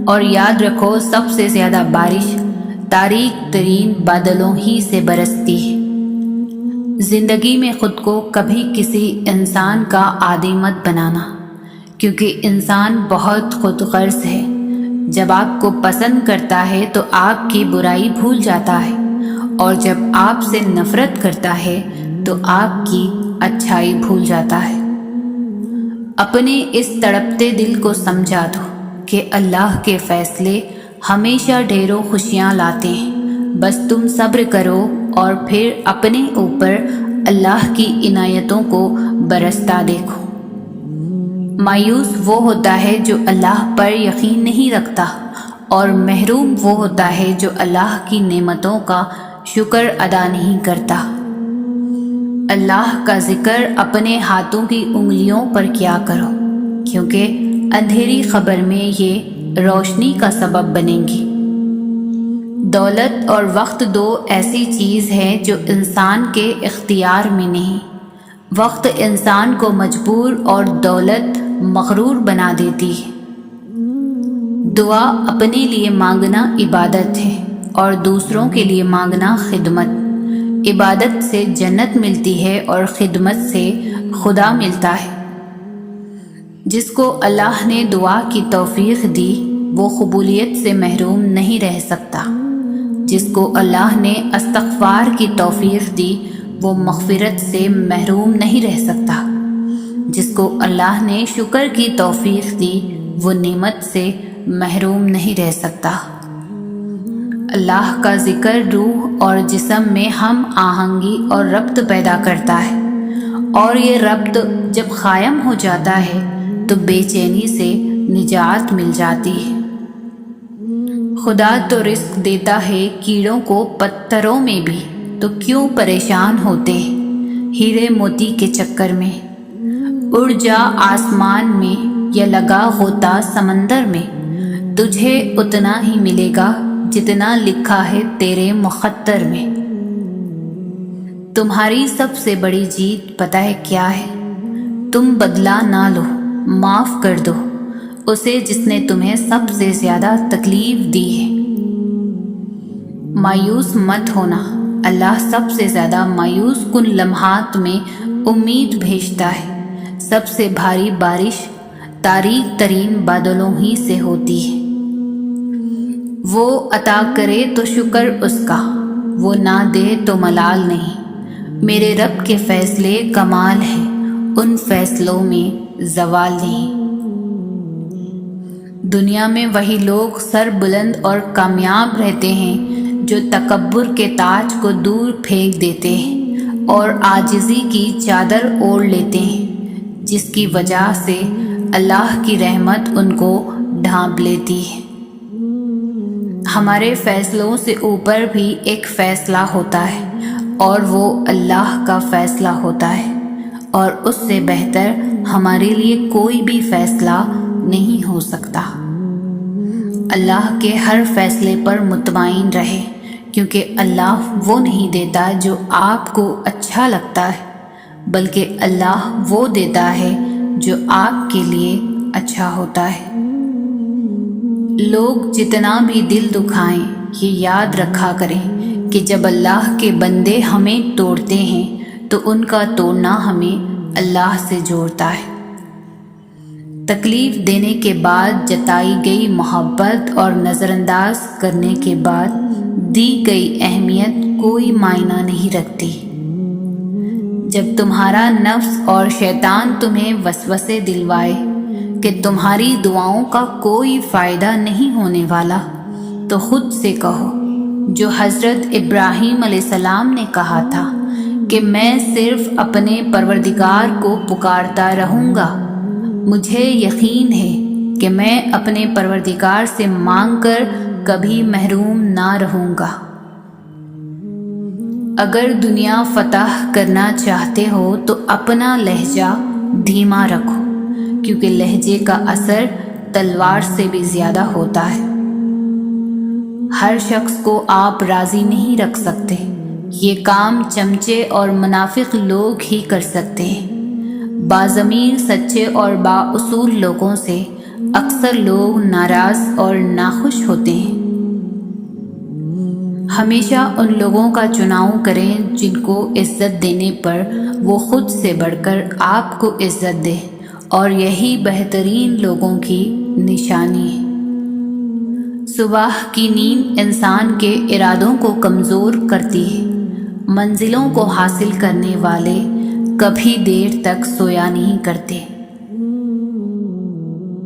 اور یاد رکھو سب سے زیادہ بارش تاریک ترین بادلوں ہی سے برستی ہے۔ زندگی میں خود کو کبھی کسی انسان کا عادی مت بنانا، کیونکہ انسان بہت خود غرض ہے۔ جب آپ کو پسند کرتا ہے تو آپ کی برائی بھول جاتا ہے، اور جب آپ سے نفرت کرتا ہے تو آپ کی اچھائی بھول جاتا ہے۔ اپنے اس تڑپتے دل کو سمجھا دو کہ اللہ کے فیصلے ہمیشہ ڈھیروں خوشیاں لاتے ہیں، بس تم صبر کرو اور پھر اپنے اوپر اللہ کی عنایتوں کو برستا دیکھو۔ مایوس وہ ہوتا ہے جو اللہ پر یقین نہیں رکھتا، اور محروم وہ ہوتا ہے جو اللہ کی نعمتوں کا شکر ادا نہیں کرتا۔ اللہ کا ذکر اپنے ہاتھوں کی انگلیوں پر کیا کرو، کیونکہ اندھیری خبر میں یہ روشنی کا سبب بنے گی۔ دولت اور وقت دو ایسی چیز ہے جو انسان کے اختیار میں نہیں۔ وقت انسان کو مجبور اور دولت مغرور بنا دیتی ہے۔ دعا اپنے لیے مانگنا عبادت ہے اور دوسروں کے لیے مانگنا خدمت۔ عبادت سے جنت ملتی ہے اور خدمت سے خدا ملتا ہے۔ جس کو اللہ نے دعا کی توفیق دی وہ قبولیت سے محروم نہیں رہ سکتا۔ جس کو اللہ نے استغفار کی توفیق دی وہ مغفرت سے محروم نہیں رہ سکتا۔ جس کو اللہ نے شکر کی توفیق دی وہ نعمت سے محروم نہیں رہ سکتا۔ اللہ کا ذکر روح اور جسم میں ہم آہنگی اور ربط پیدا کرتا ہے، اور یہ ربط جب قائم ہو جاتا ہے تو بے چینی سے نجات مل جاتی ہے۔ خدا تو رزق دیتا ہے کیڑوں کو پتھروں میں بھی، تو کیوں پریشان ہوتے ہیرے موتی کے چکر میں؟ اڑ جا آسمان میں یا لگا ہوتا سمندر میں، تجھے اتنا ہی ملے گا جتنا لکھا ہے تیرے مخطر میں۔ تمہاری سب سے بڑی جیت پتہ ہے کیا ہے؟ تم بدلہ نہ لو، معاف کر دو اسے جس نے تمہیں سب سے زیادہ تکلیف دی ہے۔ مایوس مت ہونا، اللہ سب سے زیادہ مایوس کن لمحات میں امید بھیجتا ہے۔ سب سے بھاری بارش تاریک ترین بادلوں ہی سے ہوتی ہے۔ وہ عطا کرے تو شکر اس کا، وہ نہ دے تو ملال نہیں۔ میرے رب کے فیصلے کمال ہیں، ان فیصلوں میں زوال نہیں۔ دنیا میں وہی لوگ سر بلند اور کامیاب رہتے ہیں جو تکبر کے تاج کو دور پھینک دیتے ہیں اور عاجزی کی چادر اوڑھ لیتے ہیں، جس کی وجہ سے اللہ کی رحمت ان کو ڈھانپ لیتی ہے۔ ہمارے فیصلوں سے اوپر بھی ایک فیصلہ ہوتا ہے، اور وہ اللہ کا فیصلہ ہوتا ہے، اور اس سے بہتر ہمارے لیے کوئی بھی فیصلہ نہیں ہو سکتا۔ اللہ کے ہر فیصلے پر مطمئن رہے، کیونکہ اللہ وہ نہیں دیتا جو آپ کو اچھا لگتا ہے، بلکہ اللہ وہ دیتا ہے جو آپ کے لیے اچھا ہوتا ہے۔ لوگ جتنا بھی دل دکھائیں یہ یاد رکھا کریں کہ جب اللہ کے بندے ہمیں توڑتے ہیں تو ان کا توڑنا ہمیں اللہ سے جوڑتا ہے۔ تکلیف دینے کے بعد جتائی گئی محبت اور نظر انداز کرنے کے بعد دی گئی اہمیت کوئی معنی نہیں رکھتی۔ جب تمہارا نفس اور شیطان تمہیں وسوسے دلوائے کہ تمہاری دعاؤں کا کوئی فائدہ نہیں ہونے والا، تو خود سے کہو جو حضرت ابراہیم علیہ السلام نے کہا تھا کہ میں صرف اپنے پروردگار کو پکارتا رہوں گا، مجھے یقین ہے کہ میں اپنے پروردگار سے مانگ کر کبھی محروم نہ رہوں گا۔ اگر دنیا فتح کرنا چاہتے ہو تو اپنا لہجہ دھیما رکھو، کیونکہ لہجے کا اثر تلوار سے بھی زیادہ ہوتا ہے۔ ہر شخص کو آپ راضی نہیں رکھ سکتے، یہ کام چمچے اور منافق لوگ ہی کر سکتے ہیں۔ باضمیر سچے اور بااصول لوگوں سے اکثر لوگ ناراض اور ناخوش ہوتے ہیں۔ ہمیشہ ان لوگوں کا چناؤ کریں جن کو عزت دینے پر وہ خود سے بڑھ کر آپ کو عزت دے، اور یہی بہترین لوگوں کی نشانی ہے۔ صبح کی نیند انسان کے ارادوں کو کمزور کرتی ہے۔ منزلوں کو حاصل کرنے والے کبھی دیر تک سویا نہیں کرتے۔